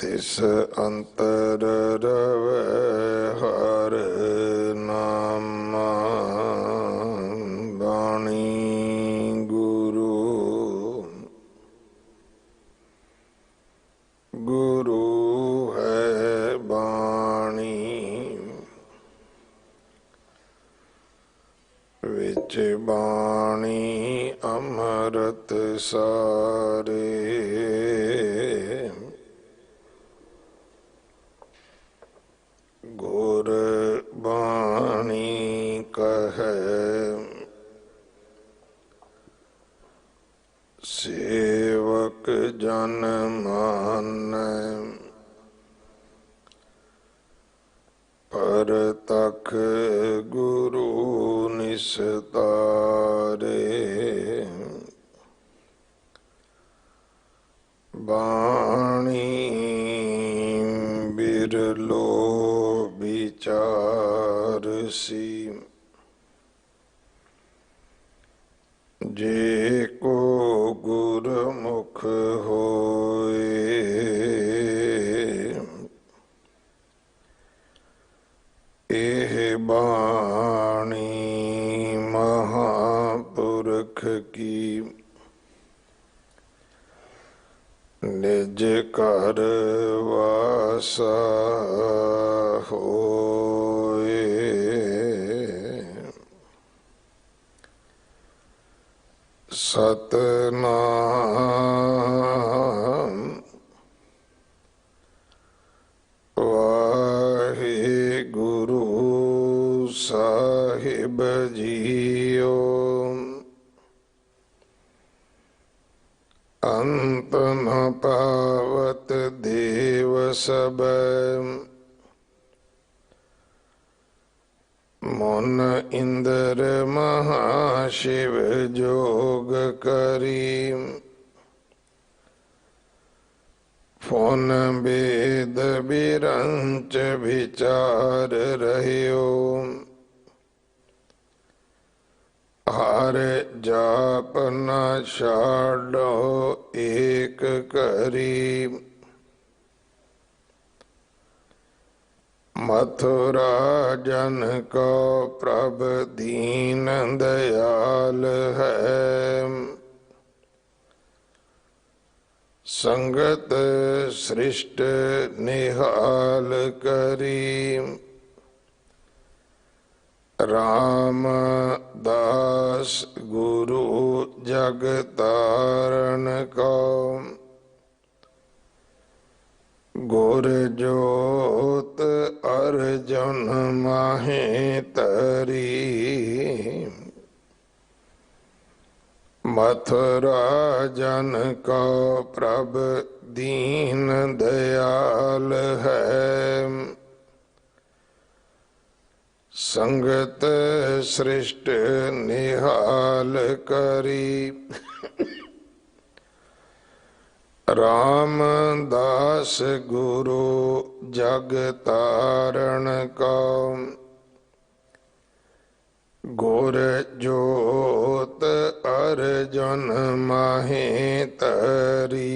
तिस अंतर रवै हर नामा बाणी गुरु गुरु है बाणी विच बाणी अमृत सारे गुर बाणी कहे सेवक जन मानै पर तख गुरु निस्तारे बाणी बिरलो विचार सी जे को गुरमुख होए एह बाणी महापुरख की निज कर वासा होए सतनाम वाहिगुरु साहिब जियो अंत न पावत देव सब मन इंद्र महाशिव जोग करी फोन वेद बिरंच विचार रह्यो हर जाप न छाड़ो एक करी मथुरा जन को प्रभ दीन दयाल है संगत सृष्ट निहाल करी रामदास गुरु जग तारण को गुर जोत अर्जुन माहे तरी मथुरा जन को प्रभ दीन दयाल है संगत सृष्ट निहाल करी रामदास गुरु जग तारण को गुर जोत अर्जुन माहे तरी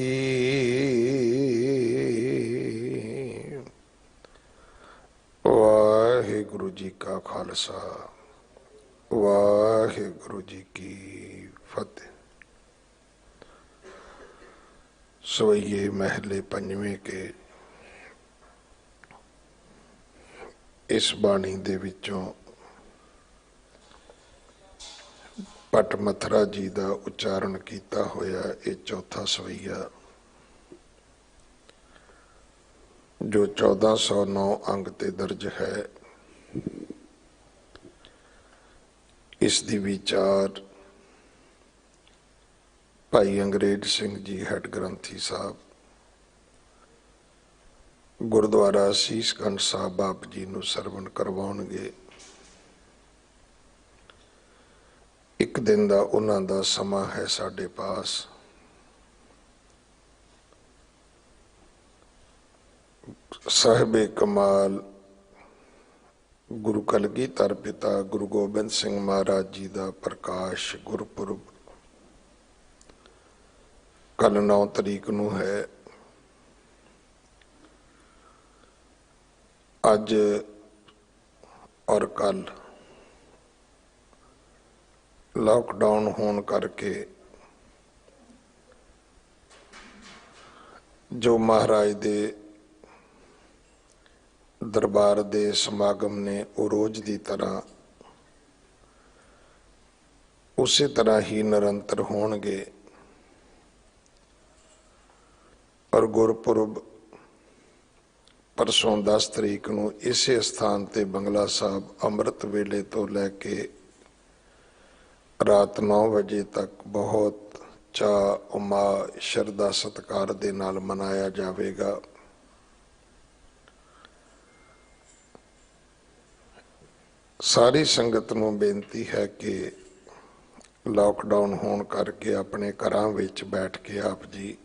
वाहिगुरु जी का खालसा वाहिगुरु जी की फतेह। सोइए महले पंजवें के इस बाणी दे विचों पट मथरा जी का उच्चारण किया होया ये चौथा सवैया जो 1409 अंग ते दर्ज है। इस दी विचार भाई अंग्रेज सिंह जी हेड ग्रंथी साहब गुरुद्वारा सीसगंज साहब आप जी नूं सरवण करवाउणगे। एक दिन का उन्हां दा समा है साडे पास। साहिबे कमाल गुरु कलगीधर पिता गुरु गोबिंद सिंह महाराज जी का प्रकाश गुरपुरब कल 9 तरीक नूं है। आज और कल लॉकडाउन होने करके जो महाराज दे दरबार दे समागम ने वो रोज की तरह उसी तरह ही निरंतर होणगे और गुरपुरब परसों 10 तरीक को इसे स्थान ते बंगला साहब अमृत वेले तो लैके रात 9 बजे तक बहुत चाह उमा श्रद्धा सत्कार दे नाल मनाया जाएगा। सारी संगत नूं बेनती है कि लॉकडाउन होने करके अपने घरां विच बैठ के आप जी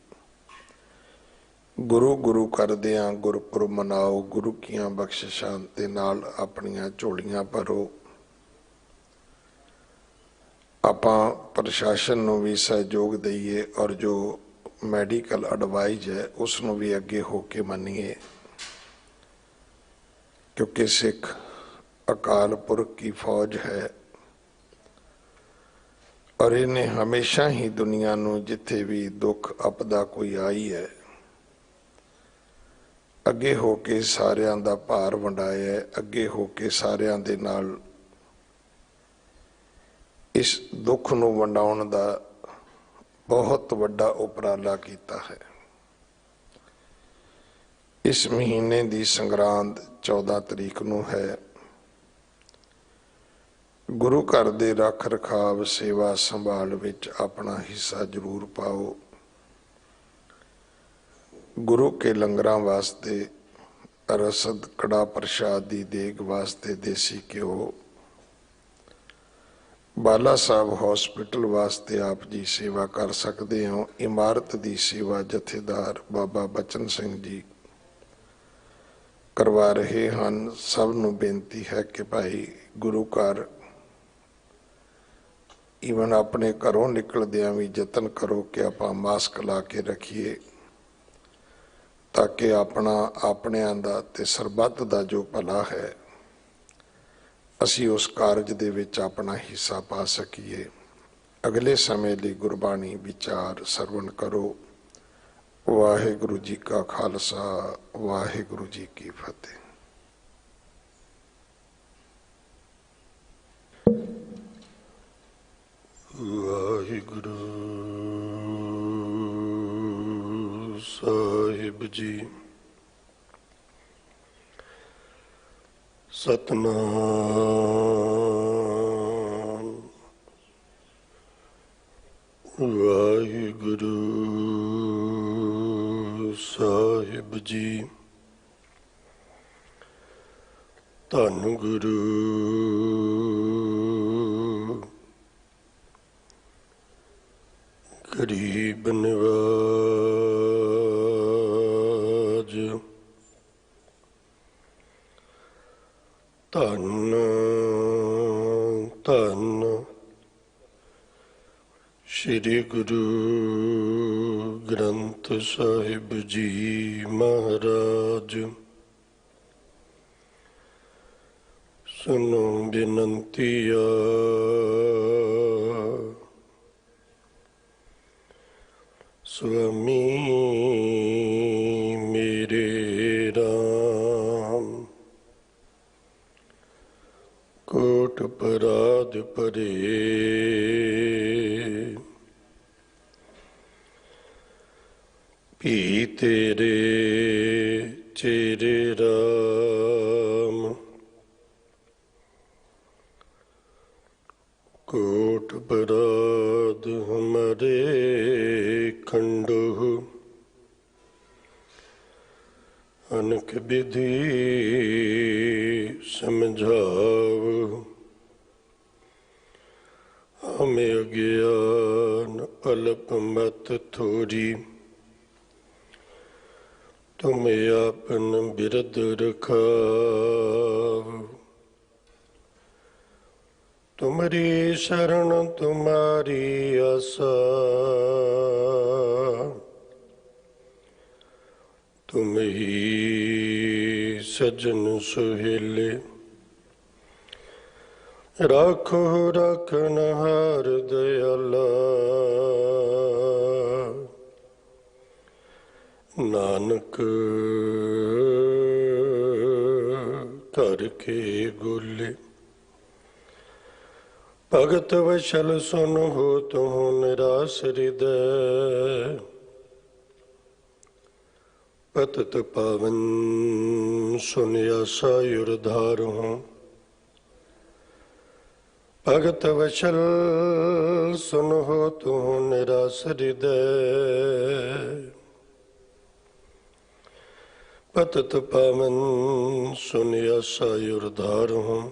गुरु गुरु करदियां गुरपुरब मनाओ, गुरु कियां बख्शिशां दे नाल अपनियां झोलियां भरो। आपां प्रशासन नूं भी सहयोग दईए और जो मैडिकल एडवाइज है उसनूं भी अगे होके मनीए, क्योंकि सिख अकाल पुरख की फौज है और इन्हें हमेशा ही दुनिया नूं जिथे भी दुख आपदा कोई आई है अगे होके सारियां दा भार वंडाया, अगे होके सारियां दे नाल इस दुख नूं वंडाउण दा बहुत वड्डा उपराला कीता है। इस महीने दी संग्रांद 14 तरीक नूं है। गुरु घर दे रख रखाव सेवा संभाल विच अपना हिस्सा जरूर पाओ। गुरु के लंगरां वास्ते रसद कड़ा प्रसाद दी देग वास्ते देसी घ्यो, बाला साहब हॉस्पिटल वास्ते आप जी सेवा कर सकते हो। इमारत दी सेवा जथेदार बाबा बचन सिंह जी करवा रहे हैं। सब नूं बेनती है कि भाई गुरु घर ईवन अपने घरों निकलदियां भी यतन करो कि आपां मास्क ला के रखिए, ताकि अपना आपणियां दा ते सरबत दा जो भला है असी उस कारज दे विच अपना हिस्सा पा सकीए। अगले समय लिए गुरबाणी विचार सरवण करो। वाहिगुरु जी का खालसा, वाहिगुरु जी की फतेह। वाहिगुरु साहिब जी। सतनाम वाहिगुरु साहिब जी। धन गुरु गरीब निवाज। धन धन श्री गुरु ग्रंथ साहिब जी महाराज। सुनो बिनंतिया स्वामी मेरे राम। कोट पराध परे भी तेरे चेरे राम। कोट पराध हमारे खंडो अनक विधि समझाव। हमें अज्ञान अल्प मत थोरी। तुम्हें आपन बिरद रखाव। तुम्हारी शरण तुम्हारी आसा। तुम ही सजन सुहेले। राखो रखनहार दयाला, नानक कर के गोले। भगत वशल सुन हो तुह निराश हृदय, पतत पावन सुन आशा युरधार हूँ। भगत वशल सुन हो तुह निराश हृदय, पतत पावन सुन आशा युरधार हूँ।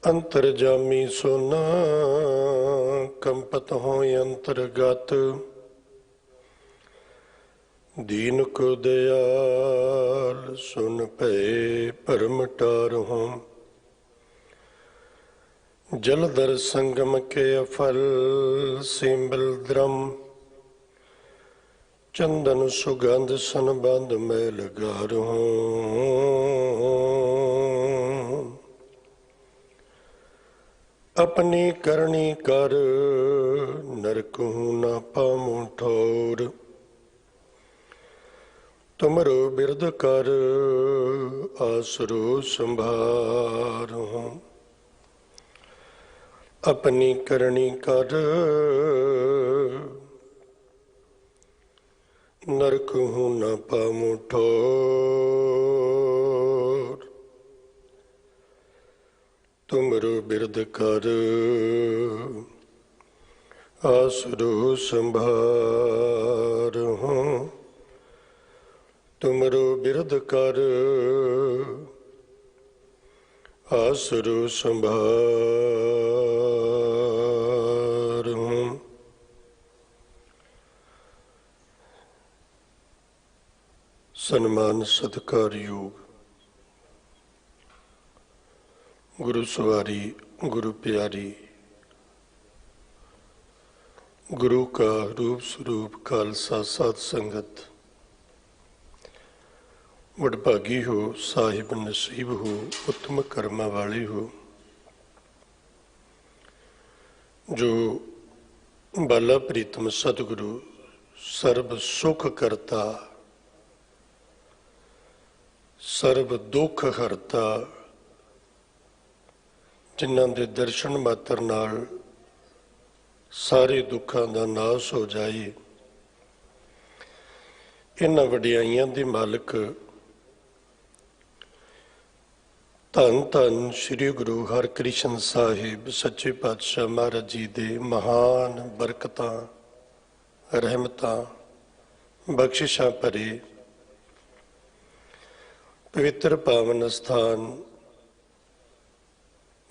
अंतर्जामी सोना कंपत हो अंतर्गत, दीन को दयाल सुन पे परम टार हूँ। जलधर संगम के अफल सिंबल द्रम, चंदन सुगंध सन बंद मैल गार हूँ। अपनी करनी कर नरक हूँ न पामू ठोर, तुमरो बिरद कर आसरो संभार हूँ। अपनी करनी कर नरक हूँ न पामू ठोर, तुमरो बिरद कर आसरो संभार हूँ। तुमरो बिरद कर आसरो संभार हूँ। सन्मान सत्कार योग गुरु सवारी, गुरु प्यारी, गुरु का रूप स्वरूप खालसा साध संगत, वडभागी हो, साहिब नसीब हो, उत्तम कर्मा वाले हो, जो बाला प्रीतम सतगुरु सर्व सुख करता, सर्व दुख हरता, जिन्हां दे दर्शन मात्र नाल सारे दुखों का नाश हो जाए, इन्हां वडियाइयां दे मालक धन धन श्री गुरु हरकृष्ण साहिब सच्चे पातशाह महाराज जी दे महान बरकतां रहमतां बख्शिशां भरे पवित्र पावन स्थान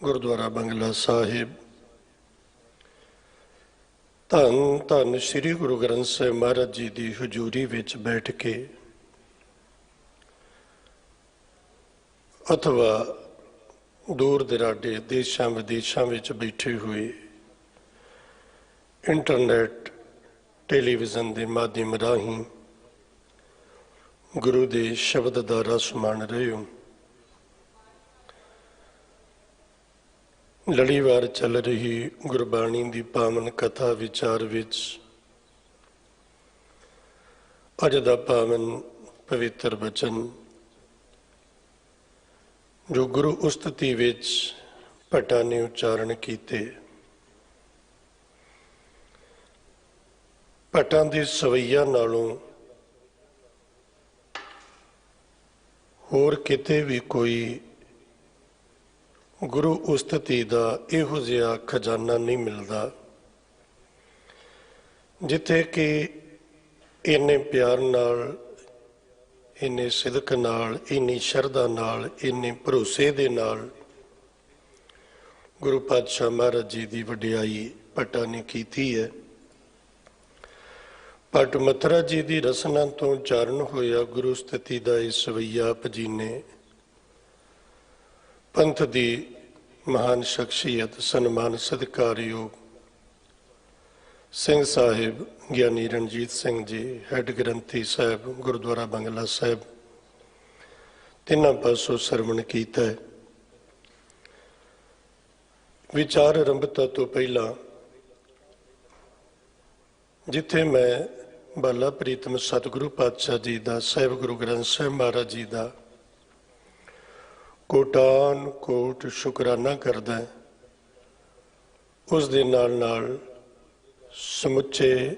गुरुद्वारा बंगला साहिब, धन धन श्री गुरु ग्रंथ साहिब महाराज जी की हजूरी विच बैठ के अथवा दूर दराडे देशों विदेशों विच बैठे हुए इंटरनेट टेलीविज़न के माध्यम राही गुरु के शब्द का रस मान रहे हो। लड़ीवार चल रही गुरबाणी की पावन कथा विचार विच अज दा पावन पवित्र वचन जो गुरु उस्तति विच भट्टां ने उच्चारण कीते, भट्टां दी सवैया नालों होर किते भी कोई गुरु उस्तति का इहो जिहा खजाना नहीं मिलता, जिथे कि इन्ने प्यार नाल, इन्ने सिदक नाल, इन्नी शरधा नाल, इन्ने भरोसे दे नाल गुरु पातशाह महाराज जी की वडियाई भट्टां ने कीती है। भट्ट मथुरा जी की रसना तो उच्चारण होया गुरु स्थिति का इस सवैया आप जी ने पंथ की महान शख्सियत सन्मान सत्कारयोग सिंह साहिब ज्ञानी रणजीत सिंह जी, हैड ग्रंथी साहब गुरुद्वारा बंगला साहब, ਤਿੰਨਾਂ ਪਾਸੋਂ ਸਰਵਣ ਕੀਤਾ ਹੈ। ਵਿਚਾਰ ਆਰੰਭਤਾ ਤੋਂ ਪਹਿਲਾਂ ਜਿੱਥੇ ਮੈਂ ਬਾਲਾ ਪ੍ਰੀਤਮ ਸਤਿਗੁਰੂ ਪਾਤਸ਼ਾਹ ਜੀ ਦਾ, ਸਾਹਿਬ ਗੁਰੂ ਗ੍ਰੰਥ ਸਾਹਿਬ ਮਹਾਰਾਜ ਜੀ ਦਾ ਕੋਟਾਨ ਕੋਟ ਸ਼ੁਕਰਾਨਾ ਕਰਦਾ, ਉਸ ਦੇ ਨਾਲ ਨਾਲ ਸਮੁੱਚੇ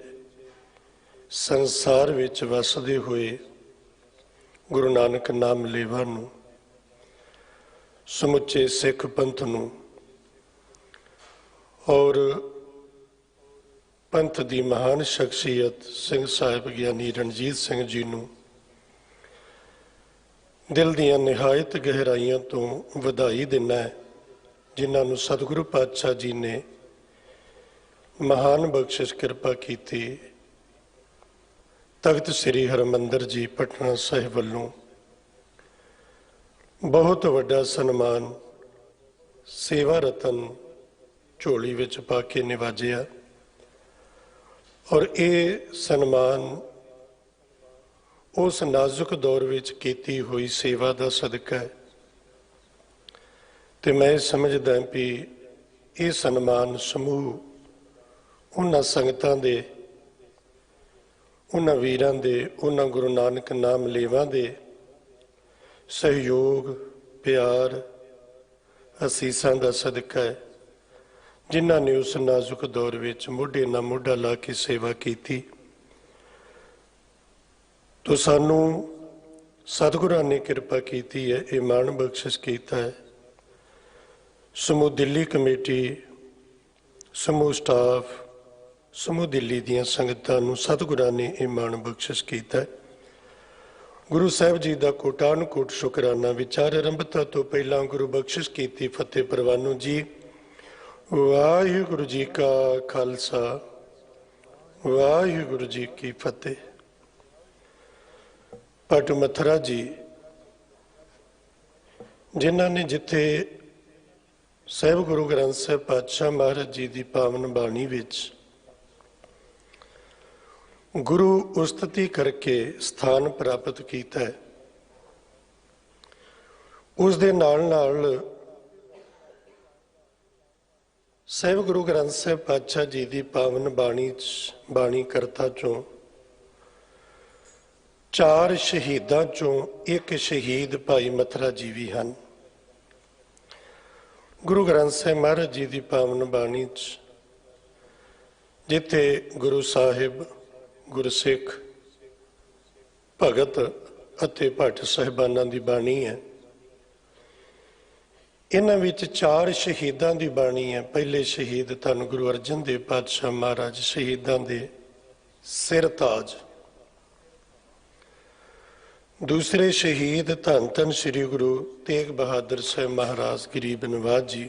ਸੰਸਾਰ ਵਿੱਚ ਵਸਦੇ ਹੋਏ ਗੁਰੂ ਨਾਨਕ ਨਾਮ ਲੇਵਾ ਨੂੰ, ਸਮੁੱਚੇ ਸਿੱਖ ਪੰਥ ਨੂੰ ਔਰ ਪੰਥ ਦੀ ਮਹਾਨ ਸ਼ਖਸੀਅਤ ਸਿੰਘ ਸਾਹਿਬ ਗਿਆਨੀ ਰਣਜੀਤ ਸਿੰਘ ਜੀ ਨੂੰ ਦਿਲ ਦੀਆਂ ਨਿਹਾਇਤ ਗਹਿਰਾਈਆਂ ਤੋਂ ਵਧਾਈ ਦਿੰਦਾ ਹੈ, ਜਿਨ੍ਹਾਂ ਨੂੰ ਸਤਿਗੁਰੂ ਪਾਤਸ਼ਾਹ ਜੀ ਨੇ ਮਹਾਨ ਬਖਸ਼ਿਸ਼ ਕਿਰਪਾ ਕੀਤੀ। ਤਖਤ ਸ੍ਰੀ ਹਰਿਮੰਦਰ ਜੀ ਪਟਨਾ ਸਾਹਿਬ ਵੱਲੋਂ ਬਹੁਤ ਵੱਡਾ ਸਨਮਾਨ ਸੇਵਾ ਰਤਨ ਝੋਲੀ ਵਿੱਚ ਪਾ ਕੇ ਨਿਵਾਜਿਆ, ਔਰ ਇਹ ਸਨਮਾਨ ਉਸ ਨਾਜ਼ੁਕ ਦੌਰ ਵਿੱਚ ਕੀਤੀ ਹੋਈ ਸੇਵਾ ਦਾ ਸਦਕਾ ਹੈ। ਤੇ ਮੈਂ ਸਮਝਦਾ ਵੀ ਇਹ ਸਨਮਾਨ ਸਮੂਹ ਉਹਨਾਂ ਸੰਗਤਾਂ ਦੇ, ਉਹਨਾਂ ਵੀਰਾਂ ਦੇ, ਉਹਨਾਂ ਗੁਰੂ ਨਾਨਕ ਨਾਮ ਲੇਵਾਂ ਦੇ ਸਹਿਯੋਗ, ਪਿਆਰ, ਅਸੀਸਾਂ ਦਾ ਸਦਕਾ ਹੈ, ਜਿਨ੍ਹਾਂ ਨੇ ਉਸ ਨਾਜ਼ੁਕ ਦੌਰ ਵਿੱਚ ਮੋਢੇ ਨਾਲ ਮੋਢਾ ਲਾ ਕੇ ਸੇਵਾ ਕੀਤੀ। ਤੋ ਸਾਨੂੰ ਸਤਿਗੁਰਾਂ ਨੇ ਕਿਰਪਾ ਕੀਤੀ ਹੈ, ਇਹ ਮਾਣ ਬਖਸ਼ਿਸ਼ ਕੀਤਾ ਹੈ। ਸਮੂਹ ਦਿੱਲੀ ਕਮੇਟੀ, ਸਮੂਹ ਸਟਾਫ, ਸਮੂਹ ਦਿੱਲੀ ਦੀਆਂ ਸੰਗਤਾਂ ਨੂੰ ਸਤਿਗੁਰਾਂ ਨੇ ਇਹ ਮਾਣ ਬਖਸ਼ਿਸ਼ ਕੀਤਾ ਹੈ। ਗੁਰੂ ਸਾਹਿਬ ਜੀ ਦਾ ਕੋਟਾਨ ਕੋਟ ਸ਼ੁਕਰਾਨਾ। ਵਿਚਾਰ ਆਰੰਭਤਾ ਤੋਂ ਪਹਿਲਾਂ ਗੁਰੂ ਬਖਸ਼ਿਸ਼ ਕੀਤੀ ਫਤਿਹ ਪ੍ਰਵਾਨੋ ਜੀ। ਵਾਹਿਗੁਰੂ ਜੀ ਕਾ ਖਾਲਸਾ, ਵਾਹਿਗੁਰੂ ਜੀ ਕੀ ਫਤਿਹ। ਭੱਟ ਮਥਰਾ ਜੀ, ਜਿਨ੍ਹਾਂ ਨੇ ਜਿੱਥੇ ਸਾਹਿਬ ਗੁਰੂ ਗ੍ਰੰਥ ਸਾਹਿਬ ਪਾਤਸ਼ਾਹ ਮਹਾਰਾਜ ਜੀ ਦੀ ਪਾਵਨ ਬਾਣੀ ਵਿੱਚ ਗੁਰੂ ਉਸਤਤੀ ਕਰਕੇ ਸਥਾਨ ਪ੍ਰਾਪਤ ਕੀਤਾ ਹੈ, ਉਸ ਦੇ ਨਾਲ ਨਾਲ ਸਾਹਿਬ ਗੁਰੂ ਗ੍ਰੰਥ ਸਾਹਿਬ ਪਾਤਸ਼ਾਹ ਜੀ ਦੀ ਪਾਵਨ ਬਾਣੀ ਕਰਤਾ ਚੋਂ 4 ਸ਼ਹੀਦਾਂ ਚੋਂ ਇੱਕ ਸ਼ਹੀਦ ਭਾਈ ਮਥਰਾ ਜੀ ਵੀ ਹਨ। ਗੁਰੂ ਗ੍ਰੰਥ ਸਾਹਿਬ ਮਹਾਰਾਜ ਜੀ ਦੀ ਪਾਵਨ ਬਾਣੀ 'ਚ ਜਿੱਥੇ ਗੁਰੂ ਸਾਹਿਬ, ਗੁਰਸਿੱਖ, ਭਗਤ ਅਤੇ ਭੱਟ ਸਾਹਿਬਾਨਾਂ ਦੀ ਬਾਣੀ ਹੈ, ਇਹਨਾਂ ਵਿੱਚ 4 ਸ਼ਹੀਦਾਂ ਦੀ ਬਾਣੀ ਹੈ। ਪਹਿਲੇ ਸ਼ਹੀਦ ਧੰਨ ਗੁਰੂ ਅਰਜਨ ਦੇਵ ਪਾਤਸ਼ਾਹ ਮਹਾਰਾਜ, ਸ਼ਹੀਦਾਂ ਦੇ ਸਿਰ ਤਾਜ। ਦੂਸਰੇ ਸ਼ਹੀਦ ਧੰਨ ਧੰਨ ਸ੍ਰੀ ਗੁਰੂ ਤੇਗ ਬਹਾਦਰ ਸਾਹਿਬ ਮਹਾਰਾਜ ਗਰੀਬ ਨਵਾਜ਼ ਜੀ।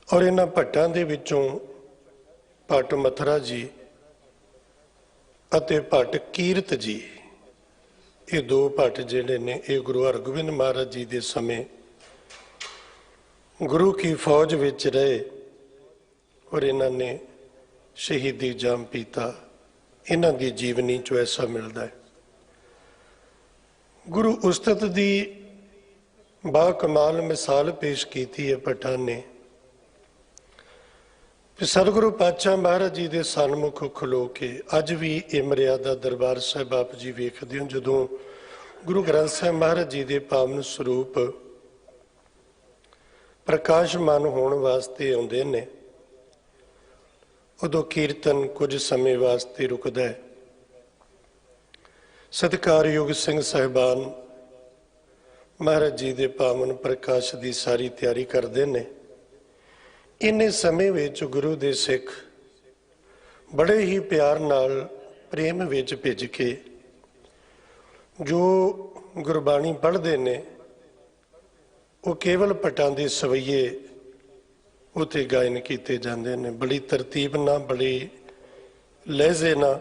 ਔਰ ਇਹਨਾਂ ਭੱਟਾਂ ਦੇ ਵਿੱਚੋਂ ਭੱਟ ਮਥਰਾ ਜੀ ਅਤੇ ਭੱਟ ਕੀਰਤ ਜੀ, ਇਹ 2 ਭੱਟ ਜਿਹੜੇ ਨੇ, ਇਹ ਗੁਰੂ ਹਰਗੋਬਿੰਦ ਮਹਾਰਾਜ ਜੀ ਦੇ ਸਮੇਂ ਗੁਰੂ ਕੀ ਫੌਜ ਵਿੱਚ ਰਹੇ ਔਰ ਇਹਨਾਂ ਨੇ ਸ਼ਹੀਦੀ ਜਾਮ ਪੀਤਾ। ਇਹਨਾਂ ਦੀ ਜੀਵਨੀ ਚੋਂ ਐਸਾ ਮਿਲਦਾ ਹੈ। ਗੁਰੂ ਉਸਤਤ ਦੀ ਬਾ ਕਮਾਲ ਮਿਸਾਲ ਪੇਸ਼ ਕੀਤੀ ਹੈ ਭੱਟਾਂ ਨੇ। ਸਤਿਗੁਰੂ ਪਾਤਸ਼ਾਹ ਮਹਾਰਾਜ ਜੀ ਦੇ ਸਨਮੁਖ ਖਲੋ ਕੇ ਅੱਜ ਵੀ ਇਹ ਮਰਿਆਦਾ ਦਰਬਾਰ ਸਾਹਿਬ ਆਪ ਜੀ ਵੇਖਦੇ ਹੋ, ਜਦੋਂ ਗੁਰੂ ਗ੍ਰੰਥ ਸਾਹਿਬ ਮਹਾਰਾਜ ਜੀ ਦੇ ਪਾਵਨ ਸਰੂਪ ਪ੍ਰਕਾਸ਼ਮਾਨ ਹੋਣ ਵਾਸਤੇ ਆਉਂਦੇ ਨੇ, ਉਦੋਂ ਕੀਰਤਨ ਕੁਝ ਸਮੇਂ ਵਾਸਤੇ ਰੁਕਦਾ ਹੈ। ਸਤਿਕਾਰਯੋਗ ਸਿੰਘ ਸਾਹਿਬਾਨ ਮਹਾਰਾਜ ਜੀ ਦੇ ਪਾਵਨ ਪ੍ਰਕਾਸ਼ ਦੀ ਸਾਰੀ ਤਿਆਰੀ ਕਰਦੇ ਨੇ। ਇੰਨੇ ਸਮੇਂ ਵਿੱਚ ਗੁਰੂ ਦੇ ਸਿੱਖ ਬੜੇ ਹੀ ਪਿਆਰ ਨਾਲ, ਪ੍ਰੇਮ ਵਿੱਚ ਭਿੱਜ ਕੇ ਜੋ ਗੁਰਬਾਣੀ ਪੜ੍ਹਦੇ ਨੇ, ਉਹ ਕੇਵਲ ਭੱਟਾਂ ਦੇ ਸਵਈਏ ਉੱਥੇ ਗਾਇਨ ਕੀਤੇ ਜਾਂਦੇ ਨੇ। ਬੜੀ ਤਰਤੀਬ ਨਾਲ, ਬੜੀ ਲਹਿਜ਼ੇ ਨਾਲ,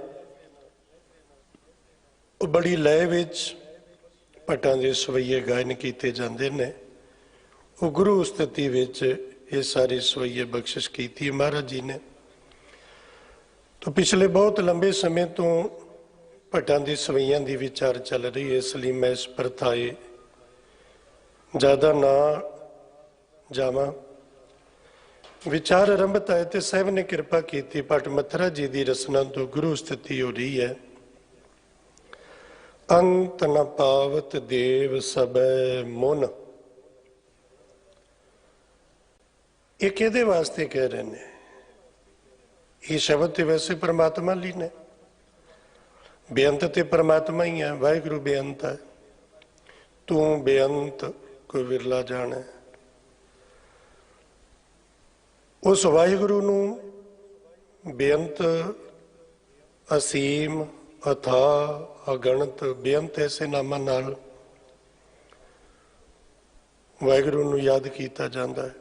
ਉਹ ਬੜੀ ਲਹਿ ਵਿੱਚ ਭੱਟਾਂ ਦੇ ਸਵਈਏ ਗਾਇਨ ਕੀਤੇ ਜਾਂਦੇ ਨੇ। ਉਹ ਗੁਰੂ ਉਸਤਤੀ ਵਿੱਚ ਇਹ ਸਾਰੇ ਸਵਈਏ ਬਖਸ਼ਿਸ਼ ਕੀਤੀ ਮਹਾਰਾਜ ਜੀ ਨੇ। ਤਾਂ ਪਿਛਲੇ ਬਹੁਤ ਲੰਬੇ ਸਮੇਂ ਤੋਂ ਭੱਟਾਂ ਦੀ ਸਵਈਆਂ ਦੀ ਵਿਚਾਰ ਚੱਲ ਰਹੀ ਹੈ, ਇਸ ਲਈ ਮੈਂ ਇਸ ਪ੍ਰਥਾਏ ਜ਼ਿਆਦਾ ਨਾ ਜਾਵਾਂ। ਵਿਚਾਰ ਆਰੰਭਤਾ ਹੈ ਤੇ ਸਾਹਿਬ ਨੇ ਕਿਰਪਾ ਕੀਤੀ। ਭੱਟ ਮੱਥਰਾ ਜੀ ਦੀ ਰਸਨਾ ਤੋਂ ਗੁਰੂ ਸਥਿਤੀ ਹੋ ਰਹੀ ਹੈ। ਅੰਤ ਨ ਪਾਵਤ ਦੇਵ ਸਬੈ ਮਨ। ਇਹ ਕਿਹਦੇ ਵਾਸਤੇ ਕਹਿ ਰਹੇ ਨੇ? ਇਹ ਸ਼ਬਦ ਤੇ ਵੈਸੇ परमात्मा ਲਈ ਨੇ। ਬੇਅੰਤ ਤੇ परमात्मा ਹੀ ਹੈ। ਵਾਹਿਗੁਰੂ ਬੇਅੰਤ ਹੈ, ਤੂੰ ਬੇਅੰਤ ਕੋਈ ਵਿਰਲਾ ਜਾਣੇ। ਉਸ ਵਾਹਿਗੁਰੂ ਨੂੰ ਬੇਅੰਤ, ਅਸੀਮ, ਅਥਾਹ, ਅਗਣਤ, ਬੇਅੰਤ ਐਸੇ ਨਾਮਾਂ ਨਾਲ ਵਾਹਿਗੁਰੂ ਨੂੰ ਯਾਦ ਕੀਤਾ ਜਾਂਦਾ ਹੈ।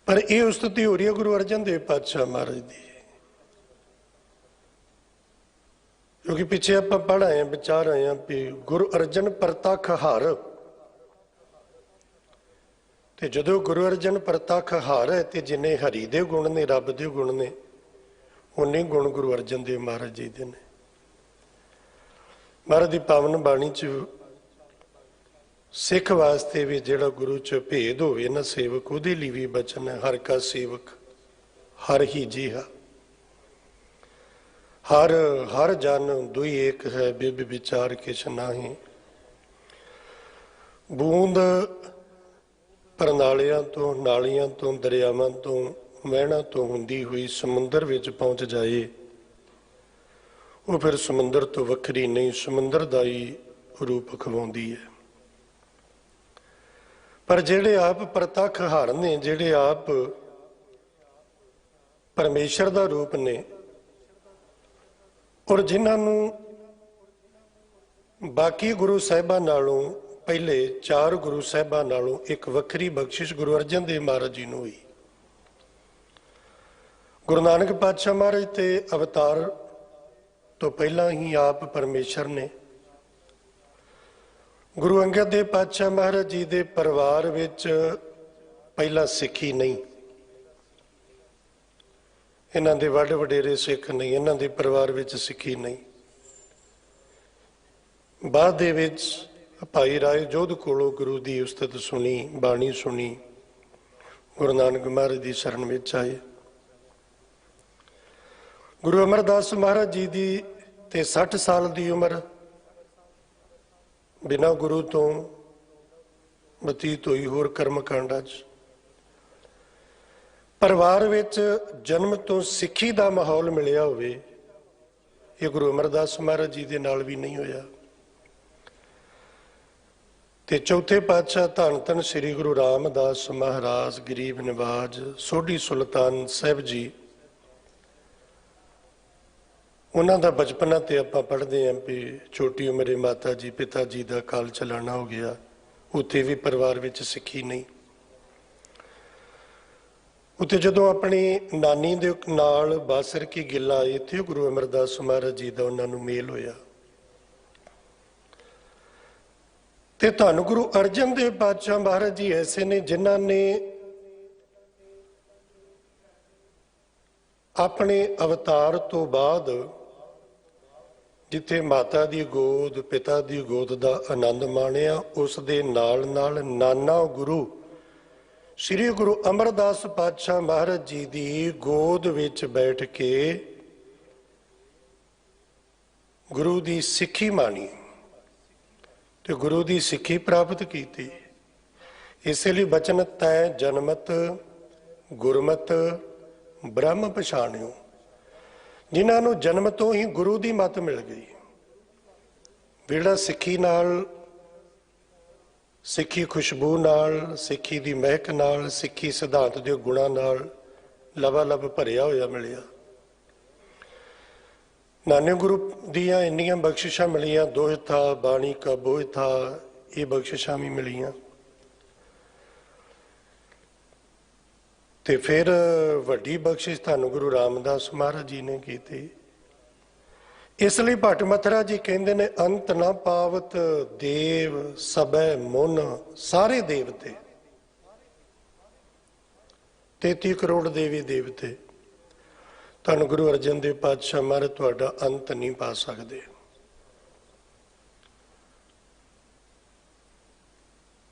ਪਰ ਇਹ ਉਸਤਤੀ ਹੋ ਰਹੀ ਹੈ ਗੁਰੂ ਅਰਜਨ ਦੇਵ ਪਾਤਸ਼ਾਹ ਮਹਾਰਾਜ ਦੀ, ਕਿਉਂਕਿ ਪਿੱਛੇ ਆਪਾਂ ਪੜ੍ਹ ਆਏ ਹਾਂ, ਵਿਚਾਰ ਆਏ ਹਾਂ ਵੀ ਗੁਰੂ ਅਰਜਨ ਪ੍ਰਤੱਖ ਹਰ। ਤੇ ਜਦੋਂ ਗੁਰੂ ਅਰਜਨ ਪ੍ਰਤੱਖ ਹਰ ਹੈ ਤੇ ਜਿੰਨੇ ਹਰੀ ਦੇ ਗੁਣ ਨੇ, ਰੱਬ ਦੇ ਗੁਣ ਨੇ, ਉਨੇ ਗੁਣ ਗੁਰੂ ਅਰਜਨ ਦੇਵ ਮਹਾਰਾਜ ਜੀ ਦੇ ਨੇ। ਮਹਾਰਾਜ ਦੀ ਪਾਵਨ ਬਾਣੀ 'ਚ ਸਿੱਖ ਵਾਸਤੇ ਵੀ ਜਿਹੜਾ ਗੁਰੂ 'ਚ ਭੇਦ ਹੋਵੇ ਨਾ ਸੇਵਕ, ਉਹਦੇ ਲਈ ਵੀ ਬਚਨ ਹੈ, ਹਰ ਕਾ ਸੇਵਕ ਹਰ ਹੀ ਜੀਹਾ। ਹਰ ਹਰ ਜਨ ਦੁਈ ਏਕ ਹੈ, ਬਿਬ ਵਿਚਾਰ ਕਿਛ ਨਾਹੀਂ। ਬੂੰਦ ਪ੍ਰਣਾਲਿਆਂ ਤੋਂ, ਨਾਲੀਆਂ ਤੋਂ, ਦਰਿਆਵਾਂ ਤੋਂ, ਮਹਿਣਾ ਤੋਂ ਹੁੰਦੀ ਹੋਈ ਸਮੁੰਦਰ ਵਿੱਚ ਪਹੁੰਚ ਜਾਏ, ਉਹ ਫਿਰ ਸਮੁੰਦਰ ਤੋਂ ਵੱਖਰੀ ਨਹੀਂ, ਸਮੁੰਦਰ ਦਾ ਹੀ ਰੂਪ ਖਵਾਉਂਦੀ ਹੈ। ਪਰ ਜਿਹੜੇ ਆਪ ਪ੍ਰਤੱਖ ਹਰ ਨੇ, ਜਿਹੜੇ ਆਪ ਪਰਮੇਸ਼ਰ ਦਾ ਰੂਪ ਨੇ, ਔਰ ਜਿਨ੍ਹਾਂ ਨੂੰ ਬਾਕੀ ਗੁਰੂ ਸਾਹਿਬਾਂ ਨਾਲੋਂ, ਪਹਿਲੇ 4 ਗੁਰੂ ਸਾਹਿਬਾਂ ਨਾਲੋਂ ਇੱਕ ਵੱਖਰੀ ਬਖਸ਼ਿਸ਼ ਗੁਰੂ ਅਰਜਨ ਦੇਵ ਮਹਾਰਾਜ ਜੀ ਨੂੰ ਹੋਈ। ਗੁਰੂ ਨਾਨਕ ਪਾਤਸ਼ਾਹ ਮਹਾਰਾਜ ਤੇ ਅਵਤਾਰ ਤੋਂ ਪਹਿਲਾਂ ਹੀ ਆਪ ਪਰਮੇਸ਼ਰ ਨੇ। ਗੁਰੂ ਅੰਗਦ ਦੇਵ ਪਾਤਸ਼ਾਹ ਮਹਾਰਾਜ ਜੀ ਦੇ ਪਰਿਵਾਰ ਵਿੱਚ ਪਹਿਲਾਂ ਸਿੱਖੀ ਨਹੀਂ, ਇਹਨਾਂ ਦੇ ਵੱਡ ਵਡੇਰੇ ਸਿੱਖ ਨਹੀਂ, ਇਹਨਾਂ ਦੇ ਪਰਿਵਾਰ ਵਿੱਚ ਸਿੱਖੀ ਨਹੀਂ। ਬਾਅਦ ਦੇ ਵਿੱਚ ਭਾਈ ਰਾਏ ਜੋਧ ਕੋਲੋਂ ਗੁਰੂ ਦੀ ਉਸਤਤ ਸੁਣੀ, ਬਾਣੀ ਸੁਣੀ, ਗੁਰੂ ਨਾਨਕ ਮਹਾਰਾਜ ਦੀ ਸ਼ਰਨ ਵਿੱਚ ਆਏ। ਗੁਰੂ ਅਮਰਦਾਸ ਮਹਾਰਾਜ ਜੀ ਦੀ ਤੇ 60 ਸਾਲ ਦੀ ਉਮਰ ਬਿਨਾਂ ਗੁਰੂ ਤੋਂ ਬਤੀਤ ਹੋਈ ਹੋਰ ਕਰਮ ਕਾਂਡਾਂ 'ਚ। ਪਰਿਵਾਰ ਵਿੱਚ ਜਨਮ ਤੋਂ ਸਿੱਖੀ ਦਾ ਮਾਹੌਲ ਮਿਲਿਆ ਹੋਵੇ, ਇਹ ਗੁਰੂ ਅਮਰਦਾਸ ਮਹਾਰਾਜ ਜੀ ਦੇ ਨਾਲ ਵੀ ਨਹੀਂ ਹੋਇਆ। ਤੇ ਚੌਥੇ ਪਾਤਸ਼ਾਹ ਧੰਨ ਧੰਨ ਸ੍ਰੀ ਗੁਰੂ ਰਾਮਦਾਸ ਮਹਾਰਾਜ ਗਰੀਬ ਨਿਵਾਜ ਸੋਢੀ ਸੁਲਤਾਨ ਸਾਹਿਬ ਜੀ, ਉਹਨਾਂ ਦਾ ਬਚਪਨਾ ਤੇ ਆਪਾਂ ਪੜ੍ਹਦੇ ਹਾਂ ਵੀ ਛੋਟੀ ਉਮਰੇ ਮਾਤਾ ਜੀ ਪਿਤਾ ਜੀ ਦਾ ਕਾਲ ਚਲਾਣਾ ਹੋ ਗਿਆ। ਉੱਥੇ ਵੀ ਪਰਿਵਾਰ ਵਿੱਚ ਸਿੱਖੀ ਨਹੀਂ। ਉੱਥੇ ਜਦੋਂ ਆਪਣੀ ਨਾਨੀ ਦੇ ਨਾਲ ਬਾਸਰ ਕੀ ਗਿੱਲਾ ਆਏ, ਇੱਥੇ ਗੁਰੂ ਅਮਰਦਾਸ ਮਹਾਰਾਜ ਜੀ ਦਾ ਉਹਨਾਂ ਨੂੰ ਮੇਲ ਹੋਇਆ। ਤੇ ਧੰਨ ਗੁਰੂ ਅਰਜਨ ਦੇਵ ਪਾਤਸ਼ਾਹ ਮਹਾਰਾਜ ਜੀ ਐਸੇ ਨੇ ਜਿਨ੍ਹਾਂ ਨੇ ਆਪਣੇ ਅਵਤਾਰ ਤੋਂ ਬਾਅਦ ਜਿੱਥੇ ਮਾਤਾ ਦੀ ਗੋਦ, ਪਿਤਾ ਦੀ ਗੋਦ ਦਾ ਆਨੰਦ ਮਾਣਿਆ, ਉਸ ਦੇ ਨਾਲ ਨਾਲ ਨਾਨਾ ਗੁਰੂ ਸ੍ਰੀ ਗੁਰੂ ਅਮਰਦਾਸ ਪਾਤਸ਼ਾਹ ਮਹਾਰਾਜ ਜੀ ਦੀ ਗੋਦ ਵਿੱਚ ਬੈਠ ਕੇ ਗੁਰੂ ਦੀ ਸਿੱਖੀ ਮਾਣੀ ਤੇ ਗੁਰੂ ਦੀ ਸਿੱਖੀ ਪ੍ਰਾਪਤ ਕੀਤੀ। ਇਸੇ ਲਈ ਬਚਨ ਤੈ ਜਨਮਤ ਗੁਰਮਤ ਬ੍ਰਹਮ ਪਛਾਣਿਓ, ਜਿਨ੍ਹਾਂ ਨੂੰ ਜਨਮ ਤੋਂ ਹੀ ਗੁਰੂ ਦੀ ਮੱਤ ਮਿਲ ਗਈ। ਜਿਹੜਾ ਸਿੱਖੀ ਨਾਲ, ਸਿੱਖੀ ਖੁਸ਼ਬੂ ਨਾਲ, ਸਿੱਖੀ ਦੀ ਮਹਿਕ ਨਾਲ, ਸਿੱਖੀ ਸਿਧਾਂਤ ਦੇ ਗੁਣਾਂ ਨਾਲ ਲਬਾਲਬ ਭਰਿਆ ਹੋਇਆ ਮਿਲਿਆ। ਨਾਨੇ ਗੁਰੂ ਦੀਆਂ ਇੰਨੀਆਂ ਬਖਸ਼ਿਸ਼ਾਂ ਮਿਲੀਆਂ, ਦੋਹ ਥਾ ਬਾਣੀ ਕਾ ਬੋਝ ਥਾ, ਇਹ ਬਖਸ਼ਿਸ਼ਾਂ ਵੀ ਮਿਲੀਆਂ। ਤੇ ਫਿਰ ਵੱਡੀ ਬਖਸ਼ਿਸ਼ ਧੰਨ ਗੁਰੂ ਰਾਮਦਾਸ ਮਹਾਰਾਜ ਜੀ ਨੇ ਕੀਤੀ। ਇਸ ਲਈ ਭੱਟ ਮੱਥਰਾ ਜੀ ਕਹਿੰਦੇ ਨੇ, ਅੰਤ ਨਾ ਪਾਵਤ ਦੇਵ ਸਬੈ ਮੁਨ। ਸਾਰੇ ਦੇਵਤੇ, 33 ਕਰੋੜ ਦੇਵੀ ਦੇਵਤੇ, ਧੰਨ ਗੁਰੂ ਅਰਜਨ ਦੇਵ ਪਾਤਸ਼ਾਹ ਮਹਾਰਾਜ ਤੁਹਾਡਾ ਅੰਤ ਨਹੀਂ ਪਾ ਸਕਦੇ।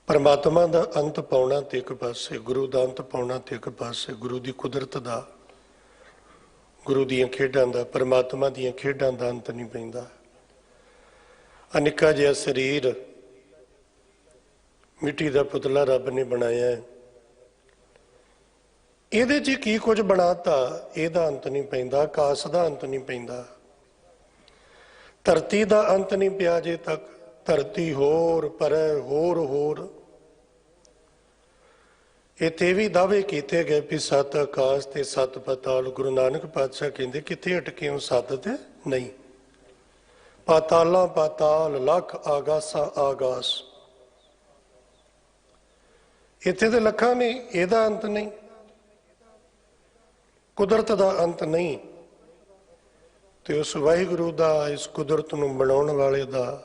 ਪਰਮਾਤਮਾ ਦਾ ਅੰਤ ਪਾਉਣਾ ਤੇ ਇੱਕ ਪਾਸੇ, ਗੁਰੂ ਦਾ ਅੰਤ ਪਾਉਣਾ ਤੇ ਇੱਕ ਪਾਸੇ, ਗੁਰੂ ਦੀ ਕੁਦਰਤ ਦਾ, ਗੁਰੂ ਦੀਆਂ ਖੇਡਾਂ ਦਾ, ਪਰਮਾਤਮਾ ਦੀਆਂ ਖੇਡਾਂ ਦਾ ਅੰਤ ਨਹੀਂ ਪੈਂਦਾ। ਅਨਿੱਕਾ ਜਿਹਾ ਸਰੀਰ, ਮਿੱਟੀ ਦਾ ਪੁਤਲਾ ਰੱਬ ਨੇ ਬਣਾਇਆ, ਇਹਦੇ 'ਚ ਕੀ ਕੁਝ ਬਣਾਤਾ, ਇਹਦਾ ਅੰਤ ਨਹੀਂ ਪੈਂਦਾ। ਆਕਾਸ਼ ਦਾ ਅੰਤ ਨਹੀਂ ਪੈਂਦਾ, ਧਰਤੀ ਦਾ ਅੰਤ ਨਹੀਂ ਪਿਆ ਜੇ ਤੱਕ। ਧਰਤੀ ਹੋਰ ਪਰੇ ਹੋਰ ਇੱਥੇ ਵੀ ਦਾਅਵੇ ਕੀਤੇ ਗਏ ਵੀ 7 ਆਕਾਸ਼ ਤੇ 7 ਪਾਤਾਲ। ਗੁਰੂ ਨਾਨਕ ਪਾਤਸ਼ਾਹ ਕਹਿੰਦੇ ਕਿੱਥੇ ਅਟਕੇ ਹੋ? 7 ਤੇ ਨਹੀਂ, ਪਾਤਾਲਾਂ ਪਾਤਾਲ, ਲੱਖ ਆਗਾਸਾਂ ਆਗਾਸ। ਇੱਥੇ ਤੇ ਲੱਖਾਂ ਨੇ, ਇਹਦਾ ਅੰਤ ਨਹੀਂ, ਕੁਦਰਤ ਦਾ ਅੰਤ ਨਹੀਂ। ਤੇ ਉਸ ਵਾਹਿਗੁਰੂ ਦਾ, ਇਸ ਕੁਦਰਤ ਨੂੰ ਬਣਾਉਣ ਵਾਲੇ ਦਾ